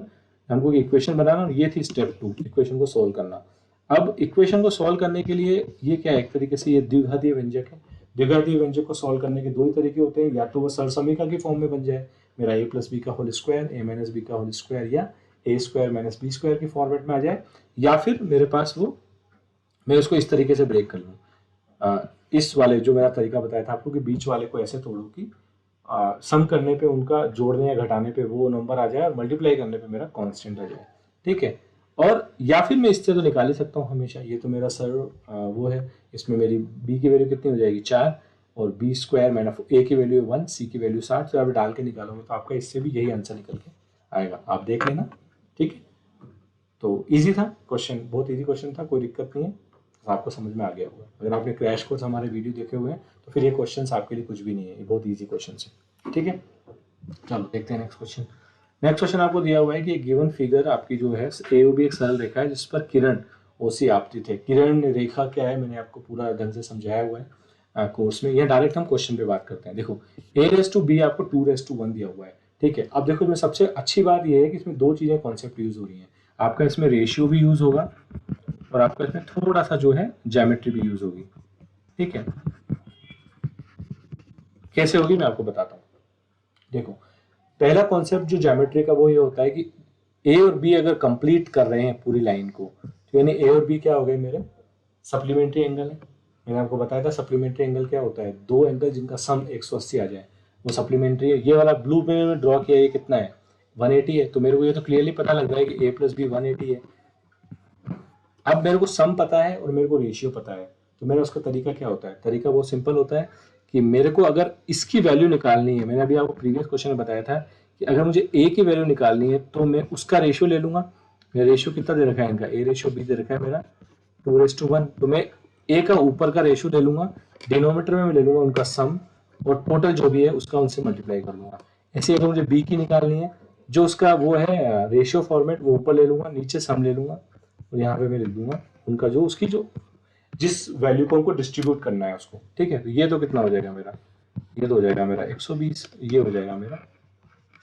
हमको इक्वेशन बनाना, और ये थी स्टेप 2 इक्वेशन को सोल्व करना। अब इक्वेशन को सोल्व करने के लिए ये क्या है, एक तरीके से ये द्विघातीय व्यंजक है। द्विघातीय व्यंजक को सोल्व करने के दो ही तरीके होते हैं, या तो वो सरसमीकरण की फॉर्म में बन जाए, मेरा a प्लस बी का whole square a minus B का होल स्क्वायर, या a square minus B square की फॉर्मेट में आ जाए, या फिर मेरे पास वो मैं उसको इस तरीके से ब्रेक कर लूँ, इस वाले जो मेरा तरीका बताया था आपको कि बीच वाले को ऐसे तोड़ो कि सम करने पे उनका जोड़ने या घटाने पे वो नंबर आ जाए और मल्टीप्लाई करने पे मेरा कांस्टेंट आ जाए। ठीक है, और या फिर मैं इससे तो निकाल ही सकता हूँ हमेशा, ये तो मेरा सर वो है, इसमें मेरी b की वैल्यू कितनी हो जाएगी 4, और बी स्क्वायर मैंने a की वैल्यू 1, c की वैल्यू 60, तो आप डाल के निकालोगे तो आपका इससे भी यही आंसर निकल के आएगा, आप देख लेना। ठीक है, तो इजी था क्वेश्चन, बहुत इजी क्वेश्चन था, कोई दिक्कत नहीं है, तो आपको समझ में आ गया होगा। अगर आपने क्रैश कोर्स हमारे वीडियो देखे हुए हैं तो फिर ये क्वेश्चन आपके लिए कुछ भी नहीं है, ये बहुत ईजी क्वेश्चन है। ठीक है, चलो देखते हैं नेक्स्ट क्वेश्चन। नेक्स्ट क्वेश्चन आपको दिया हुआ है कि गिवन फिगर आपकी जो है AOB एक सरल रेखा है जिस पर किरण OC आपतित है। किरण रेखा क्या है मैंने आपको पूरा ढंग से समझाया हुआ है कोर्स में, यह डायरेक्ट हम क्वेश्चन पे बात करते हैं। देखो a⁻b आपको 2:1 दिया हुआ है। ठीक है, अब देखो इसमें सबसे अच्छी बात यह है कि इसमें दो चीजें कॉन्सेप्ट यूज हो रही हैं, आपका इसमें रेशियो भी यूज होगा और आपका इसमें थोड़ा सा जो है ज्योमेट्री भी यूज होगी। ठीक है, कैसे होगी मैं आपको बताता हूँ। देखो पहला कॉन्सेप्ट जो ज्योमेट्री का वो ये होता है कि ए और बी अगर कंप्लीट कर रहे हैं पूरी लाइन को, तो यानी ए और बी क्या हो गए मेरे सप्लीमेंट्री एंगल है। मैंने आपको बताया था सप्लीमेंट्री एंगल क्या होता है, दो एंगल जिनका सम 180 आ जाए वो सप्लीमेंट्री है। ये वाला ब्लू में मैंने ड्रॉ किया ये कितना है 180 है, तो मेरे को ये तो क्लियरली पता लग रहा है कि a प्लस बी 180 है। अब मेरे को सम पता है और मेरे को रेशियो पता है, तो मेरा उसका तरीका क्या होता है, तरीका बहुत सिंपल होता है कि मेरे को अगर इसकी वैल्यू निकालनी है, मैंने अभी आपको प्रीवियस क्वेश्चन में बताया था कि अगर मुझे a की वैल्यू निकालनी है तो मैं उसका रेशियो ले लूंगा। मेरा रेशियो कितना दे रखा है इनका, a रेशियो b दे रखा है मेरा 2:1, तो मैं a का ऊपर का रेशियो ले लूंगा, डिनोमीटर में मैं ले लूंगा उनका सम, और टोटल जो भी है उसका उनसे मल्टीप्लाई कर लूंगा। ऐसे अगर मुझे b की निकालनी है, जो उसका वो है रेशियो फॉर्मेट वो ऊपर ले लूंगा, नीचे सम ले लूंगा, और यहाँ पे मैं लिख दूंगा उनका जो उसकी जो जिस वैल्यू को उनको डिस्ट्रीब्यूट करना है उसको। ठीक है, तो ये तो कितना हो जाएगा मेरा, ये तो हो जाएगा मेरा 120, ये हो जाएगा मेरा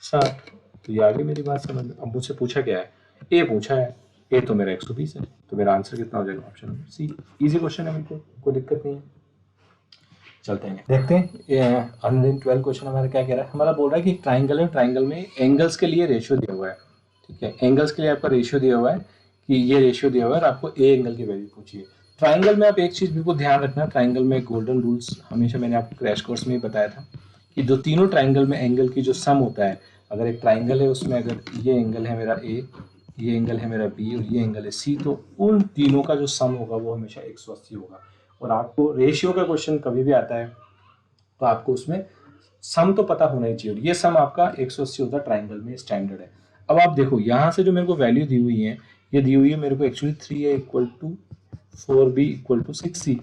60। तो ये आ गई मेरी बात समझ में। अब मुझसे पूछा क्या है, ए पूछा है, ए तो मेरा 120 है, तो मेरा आंसर कितना हो जाएगा option number C. Easy question है, बिल्कुल कोई दिक्कत नहीं है। चलते हैं देखते हैं 112 क्वेश्चन हमारा क्या कह रहा है। हमारा बोल रहा है कि एक ट्राइंगल है, ट्राइंगल में एंगल्स के लिए रेशियो दिया हुआ है। ठीक है, एंगल्स के लिए आपका रेशियो दिया हुआ है कि ये रेशियो दिया हुआ है और आपको ए एंगल की वैल्यू पूछिए। ट्राइंगल में आप एक चीज़ बिल्कुल ध्यान रखना, ट्राइंगल में गोल्डन रूल्स हमेशा मैंने आपको क्रैश कोर्स में ही बताया था कि जो तीनों ट्राइंगल में एंगल की जो सम होता है, अगर एक ट्राइंगल है उसमें अगर ये एंगल है मेरा ए, ये एंगल है मेरा बी और ये एंगल है सी, तो उन तीनों का जो सम होगा वो हमेशा 180 होगा। और आपको रेशियो का क्वेश्चन कभी भी आता है तो आपको उसमें सम तो पता होना ही चाहिए, ये सम आपका 180 होता है, ट्राइंगल में स्टैंडर्ड है। अब आप देखो यहाँ से जो मेरे को वैल्यू दी हुई है, ये दी हुई है मेरे को actually 3a equal to 4b equal to 6c।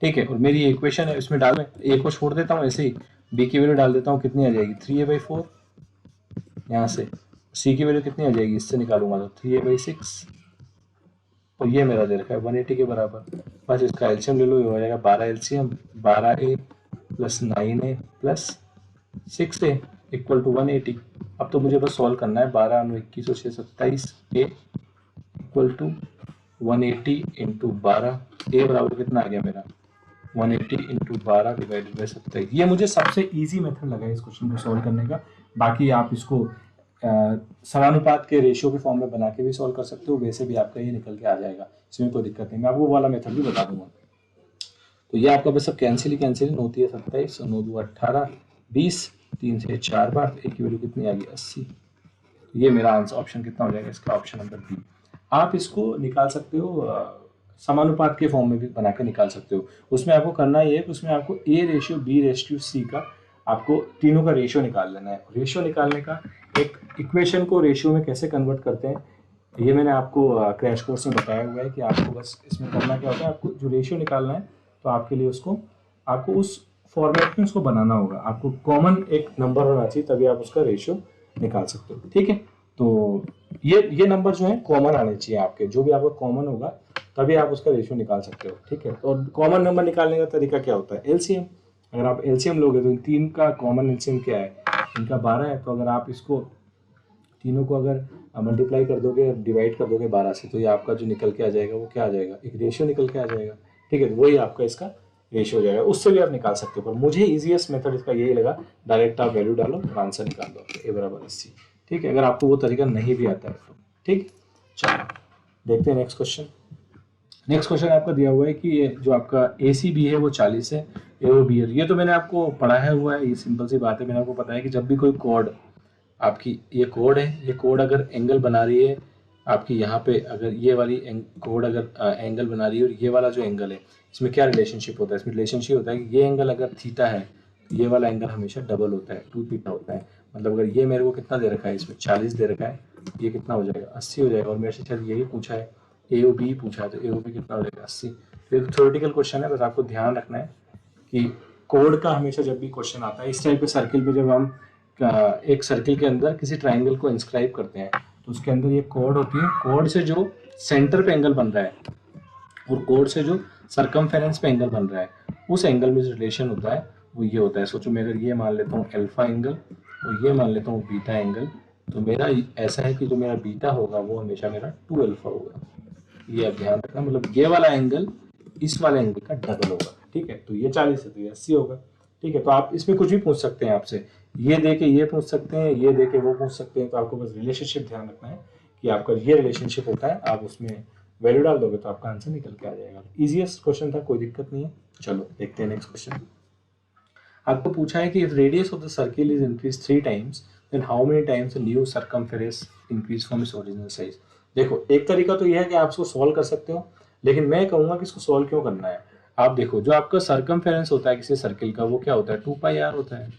ठीक है, और मेरी इक्वेशन है इसमें डाल, ए को छोड़ देता हूँ ऐसे ही, बी की वैल्यू डाल देता हूँ, कितनी आ जाएगी 3a/4, यहाँ से सी की वैल्यू कितनी आ जाएगी, इससे निकालूंगा तो 3a/6, और ये मेरा दे रखा है 180 के बराबर। बस इसका एलसीएम ले लो, ये हो जाएगा 12 LCM, 12a plus 9a plus 6a equal to 180। अब तो मुझे बस सॉल्व करना है, 12 9 21 और 6 27, a equal to 180 into 12, a बराबर कितना आ गया मेरा 180 इंटू 12 डिवाइडेड बाई 27। ये मुझे सबसे इजी मेथड लगा इस क्वेश्चन को सॉल्व करने का। बाकी आप इसको समानुपात के रेशियो के फॉर्म में बना के भी सॉल्व कर सकते हो, वैसे भी आपका ये निकल के आ जाएगा, इसमें कोई दिक्कत नहीं। मैं आपको वो वाला मेथड भी बता दूंगा। तो ये आपका बस सब कैंसिल ही कैंसिल, 9 3 27 और 9 2 18 20, 3 से 4 बार, एक की वैल्यू कितनी आ गई 80। ये मेरा आंसर ऑप्शन कितना हो जाएगा इसका, ऑप्शन नंबर बी। आप इसको निकाल सकते हो समानुपात के फॉर्म में भी बना के निकाल सकते हो। उसमें आपको करना ये है कि उसमें आपको A ratio B ratio C का आपको तीनों का रेशियो निकाल लेना है। रेशियो निकालने का एक इक्वेशन को रेशियो में कैसे कन्वर्ट करते हैं ये मैंने आपको क्रैश कोर्स में बताया हुआ है कि आपको बस इसमें करना क्या होता है, आपको जो रेशियो निकालना है तो आपके लिए उसको आपको उस फॉर्मेट में उसको बनाना होगा। आपको कॉमन एक नंबर होना चाहिए तभी आप उसका रेशियो निकाल सकते हो। ठीक है, तो ये नंबर जो है कॉमन आने चाहिए आपके, जो भी आपका कॉमन होगा तभी आप उसका रेशियो निकाल सकते हो। ठीक है, और कॉमन नंबर निकालने का तरीका क्या होता है, एलसीएम। अगर आप एलसीएम लोगे तो इन तीन का कॉमन एलसीएम क्या है, इनका 12 है, तो अगर आप इसको तीनों को अगर मल्टीप्लाई कर दोगे, डिवाइड कर दोगे 12 से, तो ये आपका जो निकल के आ जाएगा वो क्या आ जाएगा, एक रेशियो निकल के आ जाएगा। ठीक है, तो वही आपका इसका रेशियो हो जाएगा। उससे भी आप निकाल सकते हो, पर मुझे इजीएस्ट मेथड इसका यही लगा, डायरेक्ट आप वैल्यू डालो और आंसर निकाल दो, ए बराबर 80। ठीक है, अगर आपको वो तरीका नहीं भी आता है तो। ठीक, चलो देखते हैं नेक्स्ट क्वेश्चन। नेक्स्ट क्वेश्चन आपका दिया हुआ है कि ये जो आपका ए सी बी है वो 40 है, ए ओ बी है। ये तो मैंने आपको पढ़ाया हुआ है, ये सिंपल सी बात है, मैंने आपको पता है कि जब भी कोई कोड आपकी, ये कोड है, ये कोड अगर एंगल बना रही है आपकी यहाँ पे, अगर ये वाली कोड अगर एंगल बना रही है और ये वाला जो एंगल है, इसमें क्या रिलेशनशिप होता है, इसमें रिलेशनशिप होता है कि ये एंगल अगर थीटा है तो ये वाला एंगल हमेशा डबल होता है, 2 थीटा होता है। मतलब अगर ये मेरे को कितना दे रखा है, इसमें 40 दे रखा है, ये कितना हो जाएगा 80 हो जाएगा। और मेरे से शायद यही पूछा है, ए ओ बी पूछा है, तो ए ओ बी कितना हो जाएगा 80। तो ये तो थ्योरेटिकल क्वेश्चन है, बस आपको ध्यान रखना है कि कोड का हमेशा जब भी क्वेश्चन आता है इस टाइप के सर्किल पे, जब हम एक सर्किल के अंदर किसी ट्राइंगल को इंस्क्राइब करते हैं तो उसके अंदर ये कोड होती है, कोड से जो सेंटर पे एंगल बन रहा है और कोड से जो सरकमफेरेंस पे एंगल बन रहा है, उस एंगल में जो रिलेशन होता है वो ये होता है। सोचो मैं अगर ये मान लेता हूँ अल्फा एंगल और ये मान लेता हूँ बीटा एंगल, तो मेरा ऐसा है कि जो मेरा बीटा होगा वो हमेशा मेरा 2 अल्फा होगा। ये आप ध्यान रखना, मतलब ये वाला एंगल इस वाले एंगल का डबल होगा। ठीक है, तो ये 40 है तो ये 80 होगा। ठीक है, तो आप इसमें कुछ भी पूछ सकते हैं आपसे, ये दे के ये पूछ सकते हैं, ये दे के वो पूछ सकते हैं, तो आपको बस रिलेशनशिप ध्यान रखना है कि आपका ये रिलेशनशिप होता है, आप उसमें वैल्यू डाल दोगे तो आपका आंसर निकल के आ जाएगा। इजीएस्ट क्वेश्चन था, कोई दिक्कत नहीं है। चलो देखते हैं नेक्स्ट क्वेश्चन। आपको पूछा है कि if radius of the circle is increase 3 times then how many times the new circumference increase from its original size. देखो, एक तरीका तो यह है कि आप इसको सॉल्व कर सकते हो, लेकिन मैं कहूंगा कि इसको सॉल्व क्यों करना है। आप देखो, जो आपका सरकमफेरेंस होता है किसी सर्किल का वो क्या होता है, 2 पाई आर होता है।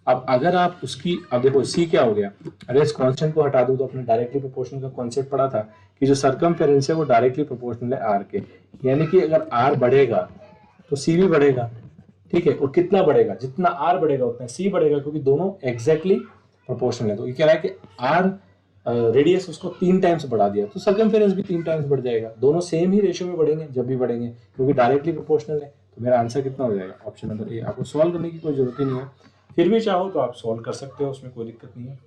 अब अगर आप उसकी, अब देखो सी क्या हो गया, अगर इस कांस्टेंट को हटा दूं तो अपने डायरेक्टली प्रोपोर्शनल का कॉन्सेप्ट पढ़ा था कि जो सरकमफेरेंस है वो डायरेक्टली प्रोपोर्शनल है आर के, यानी कि अगर आर बढ़ेगा तो सी भी बढ़ेगा। ठीक है, और कितना बढ़ेगा, जितना आर बढ़ेगा उतना सी बढ़ेगा, क्योंकि दोनों एग्जैक्टली प्रोपोर्शनल है। तो ये कह रहा है कि आर रेडियस उसको 3 टाइम्स बढ़ा दिया तो सरकमफेरेंस भी 3 टाइम्स बढ़ जाएगा, दोनों सेम ही रेशियो में बढ़ेंगे जब भी बढ़ेंगे, क्योंकि डायरेक्टली प्रोपोर्शनल है। तो मेरा आंसर कितना हो जाएगा, ऑप्शन नंबर ए। आपको सॉल्व करने की कोई जरूरत ही नहीं है, फिर भी चाहो तो आप सॉल्व कर सकते हो, उसमें कोई दिक्कत नहीं है।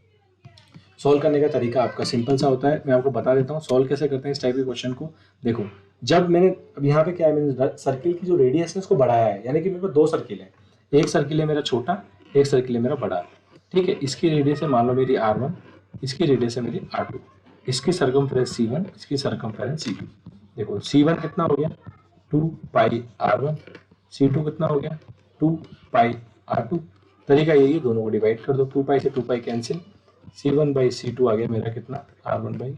सॉल्व करने का तरीका आपका सिंपल सा होता है, मैं आपको बता देता हूँ सॉल्व कैसे करते हैं इस टाइप के क्वेश्चन को। देखो, जब मैंने अब यहाँ पे क्या है, मैंने सर्किल की जो रेडियस है उसको बढ़ाया है, यानी कि मेरे पास 2 सर्किल है, एक सर्किल है मेरा छोटा, एक सर्किल है मेरा बड़ा, ठीक है। इसकी रेडियस है मान लो मेरी R1, इसकी रेडियस है मेरी R2, इसकी सरकमफेरेंस C1, इसकी सरकमफेरेंस C2। देखो C1 कितना हो गया 2 पाई R1, C2 कितना हो गया 2 पाई R2। तरीका यही है, दोनों को डिवाइड कर दो, 2 पाई से 2 pi cancel, C1 by C2 आ गया मेरा कितना R1 बाई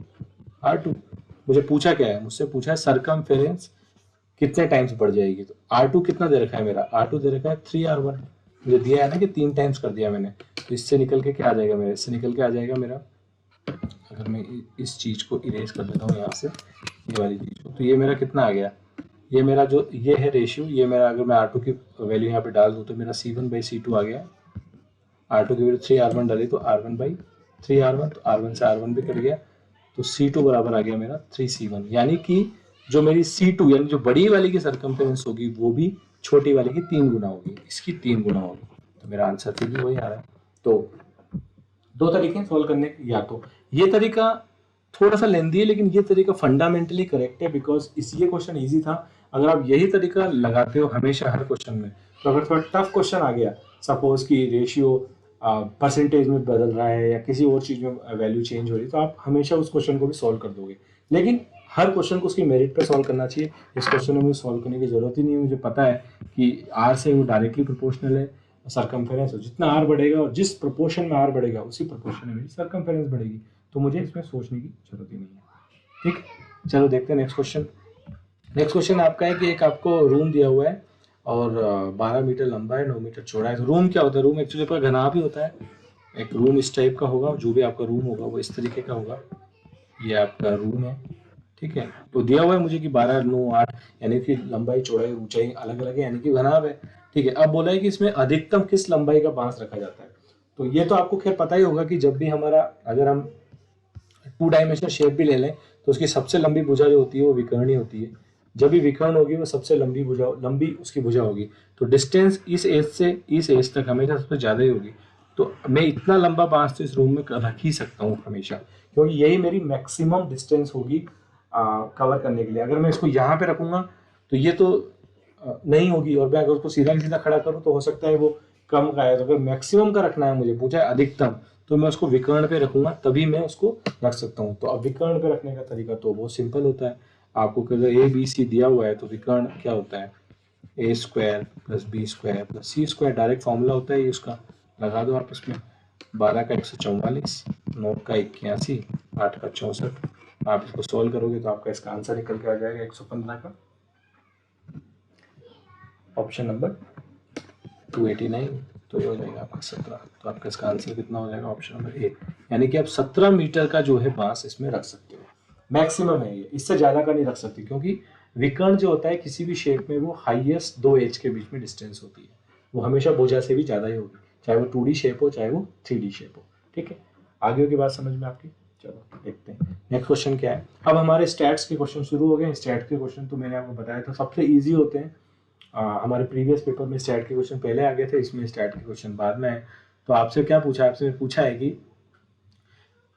R2। मुझे पूछा क्या है, मुझसे पूछा है सरकमफेरेंस कितने टाइम्स बढ़ जाएगी। तो R2 कितना दे रखा है मेरा, R2 दे रखा है 3R1, मुझे दिया है ना कि 3 टाइम्स कर दिया मैंने, तो इससे निकल के क्या आ जाएगा मेरा, इससे निकल के आ जाएगा मेरा, अगर मैं इस चीज़ को इरेज कर देता हूँ यहाँ से, ये वाली चीज़ को, तो ये मेरा कितना आ गया, ये मेरा जो ये है रेशियो, ये मेरा अगर मैं R2 की वैल्यू यहाँ पे डाल दूँ तो मेरा C1 बाई C2 आ गया, R2 की वैल्यू 3R1 डाली तो R1 बाई 3R1, तो R1 से R1 भी कट गया, तो C2 बराबर आ गया मेरा 3C1। यानी कि जो मेरी C2 यानी जो बड़ी वाली की सरकमफेरेंस होगी वो भी छोटी वाली की 3 गुना होगी, इसकी 3 गुना होगी, तो मेरा आंसर फिर भी वही आ रहा है। तो दो तरीके हैं सॉल्व करने के, या तो ये तरीका थोड़ा सा लेंदी है लेकिन ये तरीका फंडामेंटली करेक्ट है, बिकॉज ये क्वेश्चन इजी था। अगर आप यही तरीका लगाते हो हमेशा हर क्वेश्चन में, तो अगर थोड़ा टफ क्वेश्चन आ गया, सपोज कि रेशियो परसेंटेज में बदल रहा है या किसी और चीज़ में वैल्यू चेंज हो रही है, तो आप हमेशा उस क्वेश्चन को भी सॉल्व कर दोगे। लेकिन हर क्वेश्चन को उसकी मेरिट पे सॉल्व करना चाहिए। इस क्वेश्चन में मुझे सॉल्व करने की जरूरत ही नहीं है, मुझे पता है कि R से वो डायरेक्टली प्रोपोर्शनल है सरकमफेरेंस, जितना R बढ़ेगा और जिस प्रोपोर्शन में R बढ़ेगा उसी प्रोपोर्शन में मेरी सरकमफेरेंस बढ़ेगी, तो मुझे इसमें सोचने की जरूरत ही नहीं है। ठीक, चलो देखते हैं नेक्स्ट क्वेश्चन। नेक्स्ट क्वेश्चन आपका है कि एक आपको रूम दिया हुआ है और 12 मीटर लंबा है, 9 मीटर चौड़ा है। तो रूम क्या होता है, रूम एक्चुअली आपका घना भी होता है। एक रूम इस टाइप का होगा, जो भी आपका रूम होगा वो इस तरीके का होगा, ये आपका रूम है, ठीक है। तो दिया हुआ है मुझे कि 12, 9, 8 यानी कि लंबाई चौड़ाई ऊंचाई अलग अलग है, यानी कि घनाभ है, ठीक है। अब बोला है कि इसमें अधिकतम किस लंबाई का बांस रखा जाता है। तो ये तो आपको खैर पता ही होगा कि जब भी हमारा, अगर हम 2 डायमेंशनल शेप भी ले लें तो उसकी सबसे लंबी भुजा जो होती है वो विकर्णी होती है। जब भी विकर्ण होगी वो सबसे लंबी उसकी भुजा होगी। तो डिस्टेंस इस एज से इस एज तक हमेशा सबसे ज़्यादा ही होगी। तो मैं इतना लंबा बांस तो इस रूम में रख ही सकता हूँ हमेशा, क्योंकि यही मेरी मैक्सिमम डिस्टेंस होगी कवर करने के लिए। अगर मैं इसको यहाँ पे रखूँगा तो ये तो नहीं होगी, और मैं अगर उसको सीधा सीधा खड़ा करूँ तो हो सकता है वो कम का है। तो अगर मैक्सिमम का रखना है, मुझे पूछा है अधिकतम, तो मैं उसको विकर्ण पे रखूंगा तभी मैं उसको रख सकता हूँ। तो अब विकर्ण पे रखने का तरीका तो बहुत सिंपल होता है। आपको अगर ए बी सी दिया हुआ है तो विकर्ण क्या होता है, A square plus B square plus C square, direct formula होता है ये उसका, लगा दो आप इसमें। 12 का 144, 9 का 81, 8 का 64। आप इसको सॉल्व करोगे तो आपका इसका आंसर निकल के आ जाएगा 115 का, ऑप्शन नंबर 289। तो ये हो जाएगा आपका 17। तो आपका इसका आंसर कितना हो जाएगा, ऑप्शन नंबर ए। यानी कि आप 17 मीटर का जो है बांस इसमें रख सकते हो, मैक्सिमम है ये, इससे ज़्यादा का नहीं रख सकते, क्योंकि विकर्ण जो होता है किसी भी शेप में वो हाईएस्ट 2 एज के बीच में डिस्टेंस होती है, वो हमेशा भुजा से भी ज़्यादा ही होगी, चाहे वो 2D शेप हो चाहे वो 3D शेप हो, ठीक है। आगे की बात समझ में आपकी। चलो देखते हैं नेक्स्ट क्वेश्चन क्या है। अब हमारे स्टैट्स के क्वेश्चन शुरू हो गए। स्टैट के क्वेश्चन तो मैंने आपको बताया था सबसे ईजी होते हैं। हमारे प्रीवियस पेपर में स्टैट के क्वेश्चन पहले आ गए थे, इसमें स्टैट के क्वेश्चन बाद में आए। तो आपसे क्या पूछा, आपसे पूछा है कि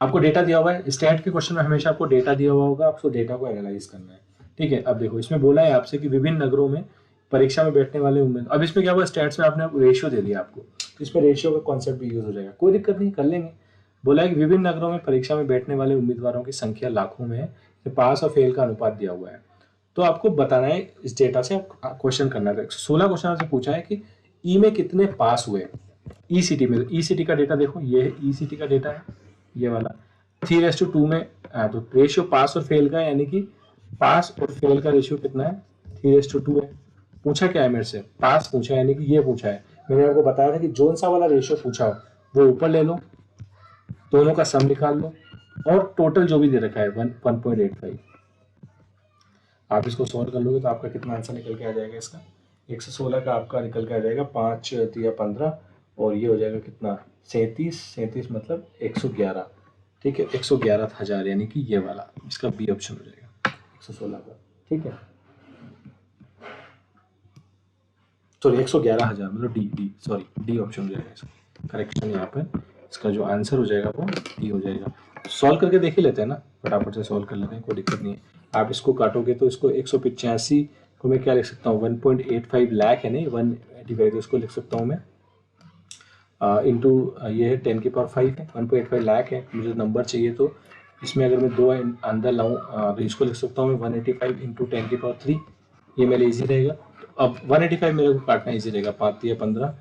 आपको डेटा दिया हुआ है। स्टैट के क्वेश्चन में हमेशा आपको डेटा दिया हुआ होगा, आपको डेटा को एनालाइज करना है, ठीक है। अब देखो इसमें बोला है आपसे कि विभिन्न नगरों में परीक्षा में बैठने वाले उम्मीदवार, अब इसमें क्या हुआ, स्टैट्स में आपने रेशियो दे दिया आपको, तो इसमें रेशियो का कॉन्सेप्ट भी यूज हो जाएगा, कोई दिक्कत नहीं, कर लेंगे। बोला है कि विभिन्न नगरों में परीक्षा में बैठने वाले उम्मीदवारों की संख्या लाखों में है, पास और फेल का अनुपात दिया हुआ है। तो आपको बताना है, इस डेटा से आप क्वेश्चन करना है। 16 क्वेश्चन आपसे पूछा है कि ई में कितने पास हुए, ईसीटी में। ईसीटी का डेटा देखो, ये ईसीटी का डेटा है ये वाला, 3:2 में। तो रेशियो पास और फेल का, यानी कि पास और फेल का रेशियो कितना है, 3:2 है। पूछा क्या है मेरे से, पास पूछा है, यानी कि ये पूछा है। मैंने आपको बताया था कि जोन सा वाला रेशियो पूछा हो वो ऊपर ले लो, दोनों का सम निकाल लो, और टोटल जो भी दे रखा है 1.85, आप इसको सॉल्व कर लोगे तो आपका कितना आंसर निकल के आ जाएगा इसका, 116 का आपका निकल के आ जाएगा, 5 या 15, और ये हो जाएगा कितना 37 मतलब 111, ठीक है। 111,000 यानी कि ये वाला, इसका बी ऑप्शन हो जाएगा 116 का, ठीक है। सॉरी 111,000 मतलब डी ऑप्शन हो जाएगा इसका, करेक्शन यहाँ पर। इसका जो आंसर हो जाएगा वो डी हो जाएगा। सॉल्व करके देख ही लेते हैं ना, फटाफट से सॉल्व कर लेते हैं, कोई दिक्कत नहीं है। आप इसको काटोगे तो इसको 185 को मैं क्या लिख सकता हूँ, 1.85 लाख है नहीं, 185 तो इसको लिख सकता हूँ मैं इंटू ये है 10 की पावर 5 है, 1.85 लाख है। मुझे नंबर चाहिए तो इसमें अगर मैं 2 अंदर लाऊँ तो इसको लिख सकता हूँ मैं 185 इंटू 10 की पावर 3, ये मेरे ईजी रहेगा। तो अब 185 मेरे को काटना ईजी रहेगा, 5 या 15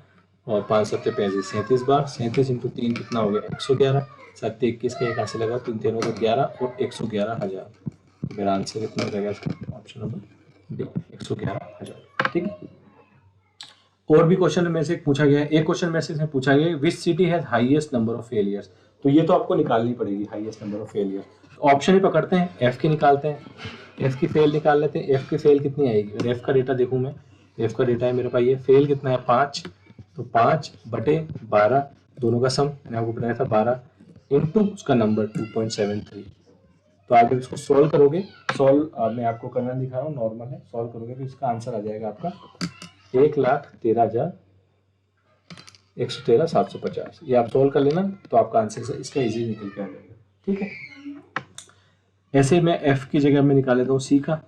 और 5 7 35, 37 बार 37 इंटू 3 कितना हो गया 111, 7 21 का एक से लगा 3 3 11 और 111,000। मेरा आंसर कितना हो जाएगा इसका, ऑप्शन नंबर डी 111,000। ठीक है। और भी क्वेश्चन में से पूछा गया है, एक क्वेश्चन में से पूछा गया है which city has highest number of failures. तो ये तो आपको निकालनी पड़ेगी highest number of failure. Option ही पकड़ते हैं, एफ की निकालते हैं, एफ की फेल निकाल लेते हैं। एफ की फेल कितनी आएगी, और एफ का डेटा देखूं मैं, एफ का डेटा है मेरे पास, ये फेल कितना है 5, तो 5/12 दोनों का सम मैंने आपको बताया था 12 इंटू उसका नंबर 2.73। तो आप जब इसको सॉल्व करोगे, सॉल्व मैं आपको करना दिखा रहा हूँ, नॉर्मल है, सॉल्व करोगे तो इसका आंसर आ जाएगा आपका 1,13,750। ये आप सॉल्व कर लेना तो आपका आंसर इसका इजी निकल के आ जाएगा। ठीक है। ऐसे ही मैं एफ की जगह में निकाल लेता हूँ सी का।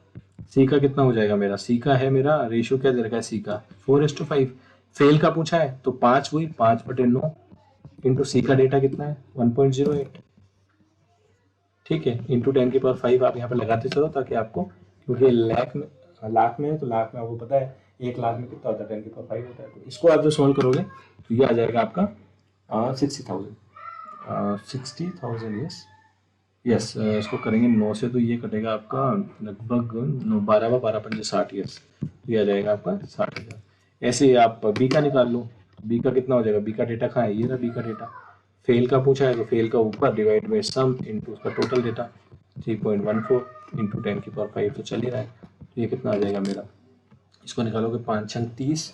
सी का कितना हो जाएगा मेरा, सी का है मेरा रेशियो क्या दे रखा है सी का 4:5। फेल का पूछा है तो 5 हुई 5/9 इंटू सी का डेटा कितना है 1.08। ठीक है, इंटू 10 की पावर 5 आप यहाँ पे लगाते चलो ताकि आपको, क्योंकि लाख में है तो लाख में आपको पता है 1 लाख में कितना होता है 10 की पावर 5 होता है। तो इसको आप जो सॉल्व करोगे तो ये आ जाएगा आपका 60,000 यस। इसको करेंगे 9 से तो ये कटेगा आपका लगभग 12/12 यस, तो ये आ जाएगा आपका 60,000। ऐसे ही आप बी का निकाल लो, बी का कितना हो जाएगा, बी का डेटा कहाँ है, ये रहा बी का डेटा। फेल का पूछा है तो फेल का ऊपर डिवाइड बाई सम इंटू उसका टोटल डेटा 3.14 इंटू 10 की पावर 5 तो चल ही रहा है। तो ये कितना आ जाएगा मेरा, इसको निकालोगे 5 छंग 30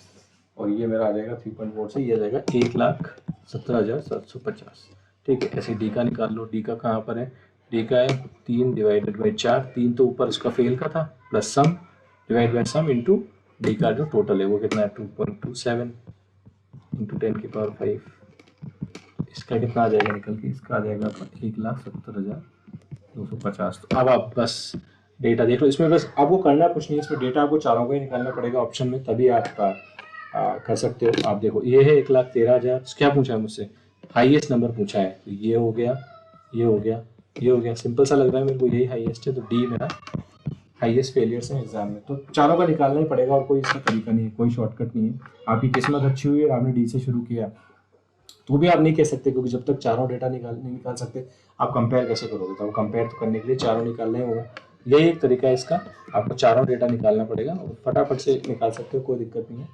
और ये मेरा आ जाएगा 3.4 से ये आ जाएगा 1,17,750। ठीक है। ऐसे डी का निकाल लो, डी का कहाँ पर है, डी का है 3 डिवाइडेड बाई 4, 3 तो ऊपर उसका फेल का था plus sum divide by sum into D का जो टोटल है वो कितना है 2.27 इंटू 10 की पावर 5। इसका कितना आ जाएगा निकल के, इसका आ जाएगा 1,70,250। तो अब आप बस डेटा देख लो, इसमें बस आपको करना कुछ नहीं है, इसमें डेटा आपको चारों का ही निकालना पड़ेगा ऑप्शन में, तभी आप कर सकते हो। आप देखो ये है 1,13,000, क्या पूछा है मुझसे, हाईएस्ट नंबर पूछा है, तो ये हो गया, ये हो गया, ये हो गया, सिंपल सा लग रहा है मेरे को, यही हाईएस्ट है, तो डी मेरा हाईएस्ट फेलियर्स है एग्जाम में। तो चारों का निकालना ही पड़ेगा और कोई इसका तरीका नहीं है, कोई शॉर्टकट नहीं है। आपकी किस्मत अच्छी हुई है, आपने डी से शुरू किया तो भी आप नहीं कह सकते, क्योंकि जब तक चारों डेटा नहीं निकाल सकते आप कंपेयर कैसे करोगे। तो आप कंपेयर तो करने के लिए चारों निकालना ही होगा, यही एक तरीका है इसका, आपको चारों डेटा निकालना पड़ेगा और फटाफट से निकाल सकते हो, कोई दिक्कत नहीं है।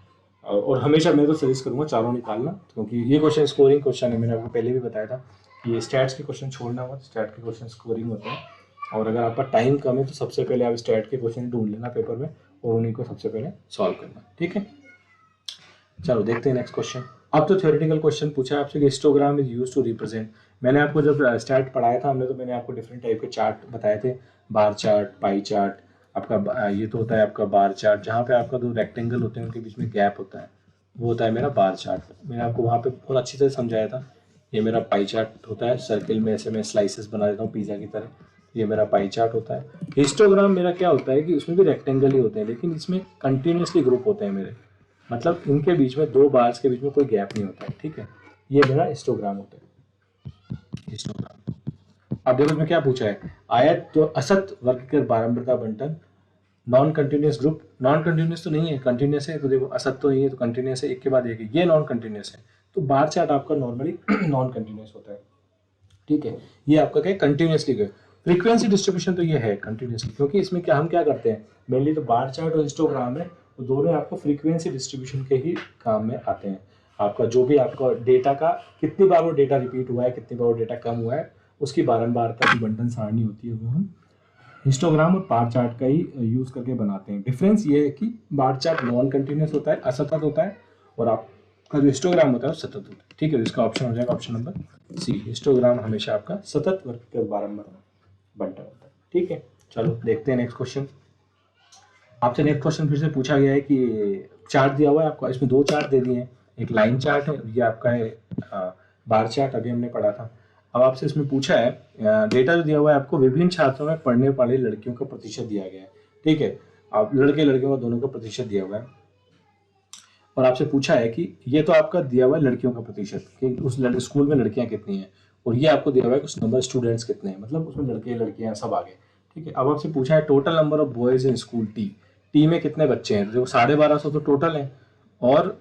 और हमेशा मैं तो सजेस्ट करूँगा चारों निकालना, क्योंकि ये क्वेश्चन स्कोरिंग क्वेश्चन है, मैंने आपको पहले भी बताया था, ये स्टैट्स के क्वेश्चन छोड़ना मत, स्टैट के क्वेश्चन स्कोरिंग होते हैं। और अगर आपका टाइम कम है तो सबसे पहले आप स्टैट के क्वेश्चन ढूंढ लेना पेपर में और उन्हीं को सबसे पहले सॉल्व करना। ठीक है, चलो देखते हैं नेक्स्ट क्वेश्चन। अब तो थ्योरेटिकल क्वेश्चन पूछा है आपसे कि histogram is used to represent. मैंने आपको जब स्टैट पढ़ाया था हमने, तो मैंने आपको डिफरेंट टाइप के चार्ट बताए थे, बार चार्ट, पाई चार्ट, आपका ये तो होता है आपका बार चार्ट, जहाँ पे आपका दो रेक्टेंगल होते हैं उनके बीच में गैप होता है, वो होता है मेरा बार चार्ट। मैंने आपको वहाँ पे बहुत अच्छी तरह समझाया था। ये मेरा पाई चार्ट होता है, सर्किल में ऐसे मैं स्लाइसेस बना देता हूँ पिज़्ज़ा की तरह, ये मेरा पाई चार्ट होता है। हिस्टोग्राम मेरा क्या होता है कि उसमें भी रेक्टेंगल ही होते हैं, लेकिन इसमें कंटिन्यूसली ग्रुप होते हैं मेरे, मतलब इनके बीच में दो बार्स के बीच में कोई गैप नहीं होता है। ठीक है, ये मेरा हिस्टोग्राम होता है, हिस्टोग्राम। अब देखो इसमें क्या पूछा है, आयत तो असत वर्ग के बारंबारता बंटन, non continuous group, non continuous तो नहीं है, कंटिन्यूस है, तो देखो असत तो नहीं है तो कंटिन्यूस है, एक के बाद एक, ये नॉन कंटिन्यूस है, तो बार चार्ट आपका नॉर्मली नॉन कंटिन्यूस होता है। ठीक है, ये आपका क्या कंटिन्यूसली गए। फ्रीक्वेंसी डिस्ट्रीब्यूशन तो ये है कंटिन्यूसली, क्योंकि इसमें क्या हम क्या करते हैं, मेनली तो बार चार्ट और हिस्टोग्राम है, तो दोनों आपको फ्रीक्वेंसी डिस्ट्रीब्यूशन के ही काम में आते हैं। आपका जो भी आपका डेटा का कितनी बार वो डेटा रिपीट हुआ है, कितनी बार वो डेटा कम हुआ है, उसकी बारंबारता की बंटन सारणी होती है, वो हम हिस्टोग्राम और बार चार्ट का ही यूज करके बनाते हैं। डिफरेंस ये है कि बार चार्ट नॉन कंटिन्यूस होता है, असतत होता है, और आपका जो हिस्टोग्राम होता है वो सतत होता है। ठीक है, तो इसका ऑप्शन हो जाएगा ऑप्शन नंबर सी, हिस्टोग्राम हमेशा आपका सतत वर्ग के बारंबार बंटन होता है। ठीक है, चलो देखते हैं नेक्स्ट क्वेश्चन। आपसे नेक्स्ट क्वेश्चन फिर से पूछा गया है कि चार्ट दिया हुआ है आपको, इसमें दो चार्ट दे दिए हैं, एक लाइन चार्ट है, ये आपका है बार चार्ट, अभी हमने पढ़ा था। अब आपसे इसमें पूछा है डेटा जो दिया हुआ है आपको, विभिन्न छात्रों में पढ़ने वाले लड़कियों का प्रतिशत दिया गया है। ठीक है, अब लड़के लड़कियों का दोनों का प्रतिशत दिया हुआ है। और आपसे पूछा है कि ये तो आपका दिया हुआ है लड़कियों का प्रतिशत कि उस स्कूल में लड़कियां कितनी हैं, और ये आपको दिया हुआ है कि उस नंबर स्टूडेंट्स कितने हैं, मतलब उसमें लड़के लड़कियां सब आ गए। ठीक है, अब आपसे पूछा है total number of boys in school T, T में कितने बच्चे हैं, तो देखो 1250 तो टोटल है, और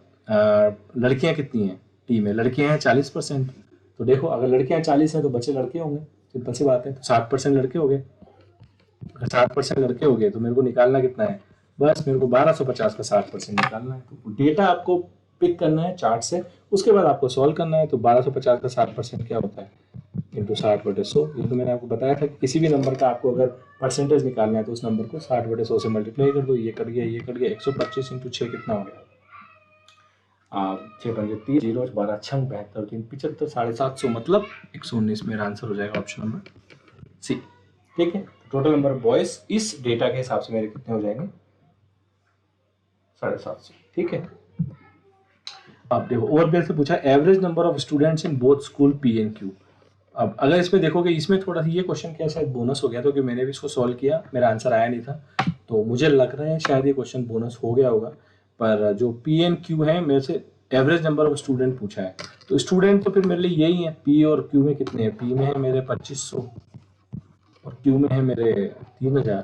लड़कियां कितनी हैं, टी में लड़कियां हैं 40%। तो देखो अगर लड़कियां 40 हैं तो बच्चे लड़के होंगे, सिंपल सी बात है, तो 60% लड़के हो गए। अगर 60% लड़के हो गए तो मेरे को निकालना कितना है, बस मेरे को 1250 का 60% निकालना है। तो डेटा आपको पिक करना है चार्ट से, उसके बाद आपको सॉल्व करना है। तो 1250 का 60% क्या होता है, इंटू 60/100। ये तो मैंने आपको बताया था कि किसी भी नंबर का आपको अगर परसेंटेज निकालना है तो उस नंबर को 60/100 से मल्टीप्लाई कर दो। ये कट गया, ये कट गया, 125 इंटू 6 कितना हो गया, 6×5 = 30, 0 12 6 72 3 75 750, मतलब 119 मेरा आंसर हो जाएगा ऑप्शन नंबर सी। ठीक है, टोटल नंबर ऑफ बॉयज इस डेटा के हिसाब से मेरे कितने हो जाएंगे, 750। ठीक है, अब देखो और भी से पूछा average number of students in both school P and Q. अब अगर इसमें देखोगे, इसमें थोड़ा सा ये क्वेश्चन क्या शायद बोनस हो गया, तो कि मैंने भी इसको सॉल्व किया, मेरा आंसर आया नहीं था, तो मुझे लग रहा है शायद ये क्वेश्चन बोनस हो गया होगा। पर जो पी एंड क्यू है मेरे से एवरेज नंबर ऑफ स्टूडेंट पूछा है, तो स्टूडेंट तो फिर मेरे लिए यही है, पी और क्यू में कितने हैं, पी में है मेरे 2500 और क्यू में है मेरे 3000।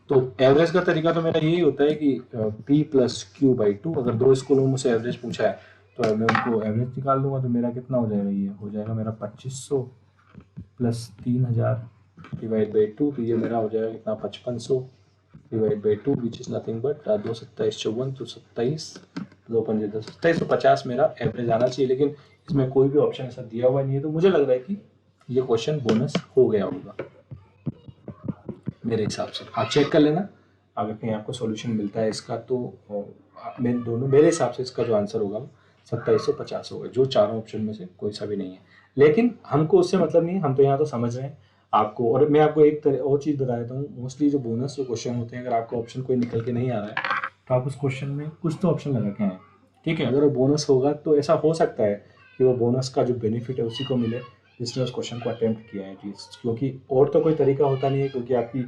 तो एवरेज का तरीका तो मेरा यही होता है कि पी प्लस क्यू बाई 2, अगर दो स्कूलों में से एवरेज पूछा है तो मैं उनको एवरेज निकाल दूंगा, तो मेरा कितना हो जाएगा, ये हो जाएगा मेरा 2500 प्लस 3000 डिवाइड बाई 2, तो ये मेरा हो जाएगा कितना, 5500 divide by 2 which is nothing but 2 27 54, तो 27 2 5 10 2750 मेरा एवरेज आना चाहिए। लेकिन इसमें कोई भी ऑप्शन ऐसा दिया हुआ नहीं है, तो मुझे लग रहा है कि ये क्वेश्चन बोनस हो गया होगा मेरे हिसाब से। आप चेक कर लेना, अगर कहीं आपको सॉल्यूशन मिलता है इसका, तो मैं दोनों मेरे हिसाब से इसका जो आंसर होगा 2750 होगा, जो चारों ऑप्शन में से कोई सा भी नहीं है। लेकिन हमको उससे मतलब नहीं है, हम तो यहाँ तो समझ रहे हैं आपको। और मैं आपको एक तरह और चीज़ बता देता हूँ, मोस्टली जो बोनस जो क्वेश्चन होते हैं, अगर आपको ऑप्शन कोई निकल के नहीं आ रहा है तो आप उस क्वेश्चन में कुछ तो ऑप्शन लगा के आए। ठीक है, अगर वो बोनस होगा तो ऐसा हो सकता है कि वो बोनस का जो बेनिफिट है उसी को मिले जिसने उस क्वेश्चन को अटेम्प्ट किया है एटलीस्ट, क्योंकि और तो कोई तरीका होता नहीं है, क्योंकि आपकी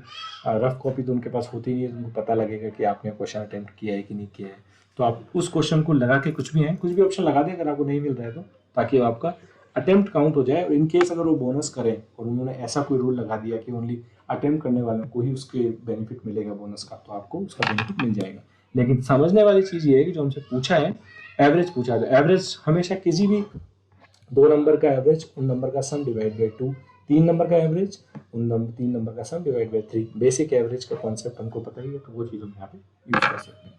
रफ कॉपी तो उनके पास होती नहीं है, तो उनको पता लगेगा कि आपने क्वेश्चन अटेम्प्ट किया है कि नहीं किया है। तो आप उस क्वेश्चन को लगा के कुछ भी है, कुछ भी ऑप्शन लगा दें अगर आपको नहीं मिल रहा है तो, ताकि आपका अटेम्प्ट काउंट हो जाए। और इन केस अगर वो बोनस करें और उन्होंने ऐसा कोई रूल लगा दिया कि ओनली अटेम्प्ट करने वालों को ही उसके बेनिफिट मिलेगा बोनस का, तो आपको उसका बेनिफिट मिल जाएगा। लेकिन समझने वाली चीज़ ये है कि जो हमसे पूछा है एवरेज पूछा है, तो एवरेज हमेशा किसी भी दो नंबर का एवरेज उन नंबर का सम डिवाइड बाई 2, तीन नंबर का एवरेज तीन नंबर का सम डिवाइड बाई 3। बेसिक एवरेज का कॉन्सेप्ट हमको पता ही है, तो वो चीज़ हम यहाँ पे यूज कर सकते हैं।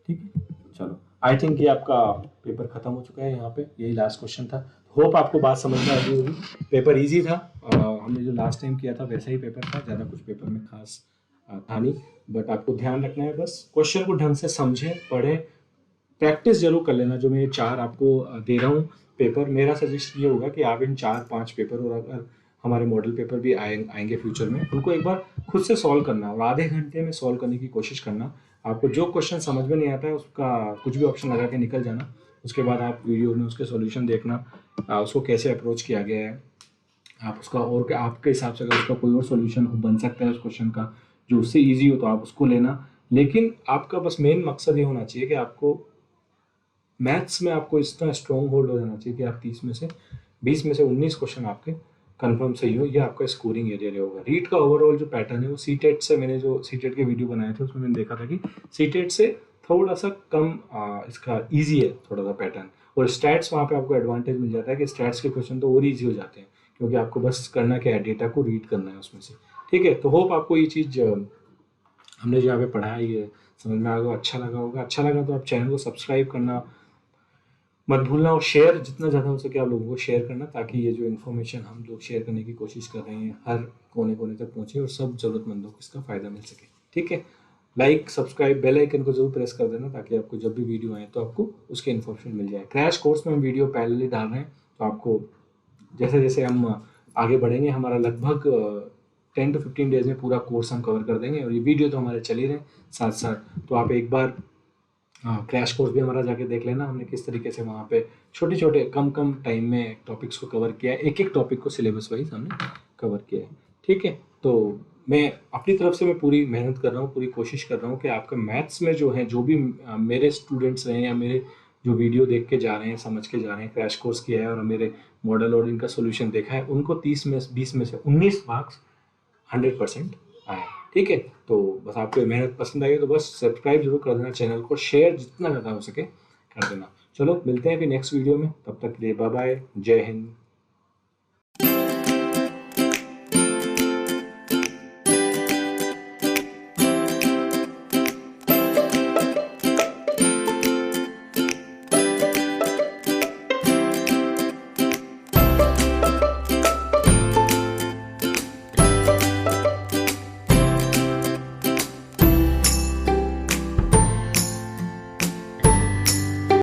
ठीक है, चलो आई थिंक ये आपका पेपर खत्म हो चुका है, यहाँ पे यही लास्ट क्वेश्चन था। होप आपको बात समझ में आ रही होगी। पेपर इजी था, हमने जो लास्ट टाइम किया था वैसा ही पेपर था, ज़्यादा कुछ पेपर में खास था नहीं। बट आपको ध्यान रखना है बस, क्वेश्चन को ढंग से समझें, पढ़ें, प्रैक्टिस जरूर कर लेना। जो मैं 4 आपको दे रहा हूँ पेपर, मेरा सजेशन ये होगा कि आप इन 4-5 पेपर, और अगर हमारे मॉडल पेपर भी आएंगे फ्यूचर में, उनको एक बार खुद से सॉल्व करना और आधे घंटे में सॉल्व करने की कोशिश करना। आपको जो क्वेश्चन समझ में नहीं आता है उसका कुछ भी ऑप्शन लगा के निकल जाना, उसके बाद आप वीडियो में उसके सॉल्यूशन देखना, उसको कैसे अप्रोच किया गया है, आप उसका और आपके हिसाब से अगर उसका कोई और सॉल्यूशन बन सकता है उस क्वेश्चन का जो उससे ईजी हो, तो आप उसको लेना। लेकिन आपका बस मेन मकसद ये होना चाहिए कि आपको मैथ्स में आपको इतना स्ट्रॉन्ग होल्ड हो जाना चाहिए कि आप 20 में से 19 क्वेश्चन आपके कंफर्म सही हो, ये आपका स्कोरिंग एरिया होगा। रीट का ओवरऑल जो पैटर्न है वो सीटेट से, मैंने जो सीटेट के वीडियो बनाए थे उसमें मैंने देखा था कि सीटेट से थोड़ा सा कम इसका ईजी है थोड़ा सा पैटर्न। और स्टैट्स वहाँ पे आपको एडवांटेज मिल जाता है कि स्टैट्स के क्वेश्चन तो और ईजी हो जाते हैं, क्योंकि आपको बस करना क्या है, डेटा को रीड करना है उसमें से। ठीक है, तो होप आपको ये चीज़ हमने जो यहाँ पे पढ़ाया ये समझ में आ गया, अच्छा लगा होगा। अच्छा लगा तो आप चैनल को सब्सक्राइब करना मत भूलना, और शेयर जितना ज़्यादा हो सके आप लोगों को शेयर करना, ताकि ये जो इन्फॉर्मेशन हम लोग शेयर करने की कोशिश कर रहे हैं हर कोने कोने तक पहुँचे और सब ज़रूरतमंदों को इसका फ़ायदा मिल सके। ठीक है, लाइक सब्सक्राइब बेल आइकन को जरूर प्रेस कर देना, ताकि आपको जब भी वीडियो आए तो आपको उसके इन्फॉर्मेशन मिल जाए। क्रैश कोर्स में हम वीडियो पहले डाल रहे हैं, तो आपको जैसे जैसे हम आगे बढ़ेंगे, हमारा लगभग 10 to 15 डेज में पूरा कोर्स हम कवर कर देंगे, और ये वीडियो तो हमारे चल ही रहे साथ साथ। तो आप एक बार क्रैश कोर्स भी हमारा जाके देख लेना, हमने किस तरीके से वहाँ पे छोटे छोटे कम टाइम में टॉपिक्स को कवर किया है, एक एक टॉपिक को सिलेबस वाइज हमने कवर किया है। ठीक है, तो मैं अपनी तरफ से मैं पूरी मेहनत कर रहा हूँ, पूरी कोशिश कर रहा हूँ कि आपका मैथ्स में जो है, जो भी मेरे स्टूडेंट्स रहे या मेरे जो वीडियो देख के जा रहे हैं, समझ के जा रहे हैं, क्रैश कोर्स किया है और मेरे मॉडल और इनका सोल्यूशन देखा है, उनको 20 में से 19 मार्क्स 100% आए। ठीक है, तो बस आपको मेहनत पसंद आई तो बस सब्सक्राइब जरूर कर देना चैनल को, शेयर जितना ज़्यादा हो सके कर देना। चलो मिलते हैं फिर नेक्स्ट वीडियो में, तब तक के लिए बाय बाय, जय हिंद।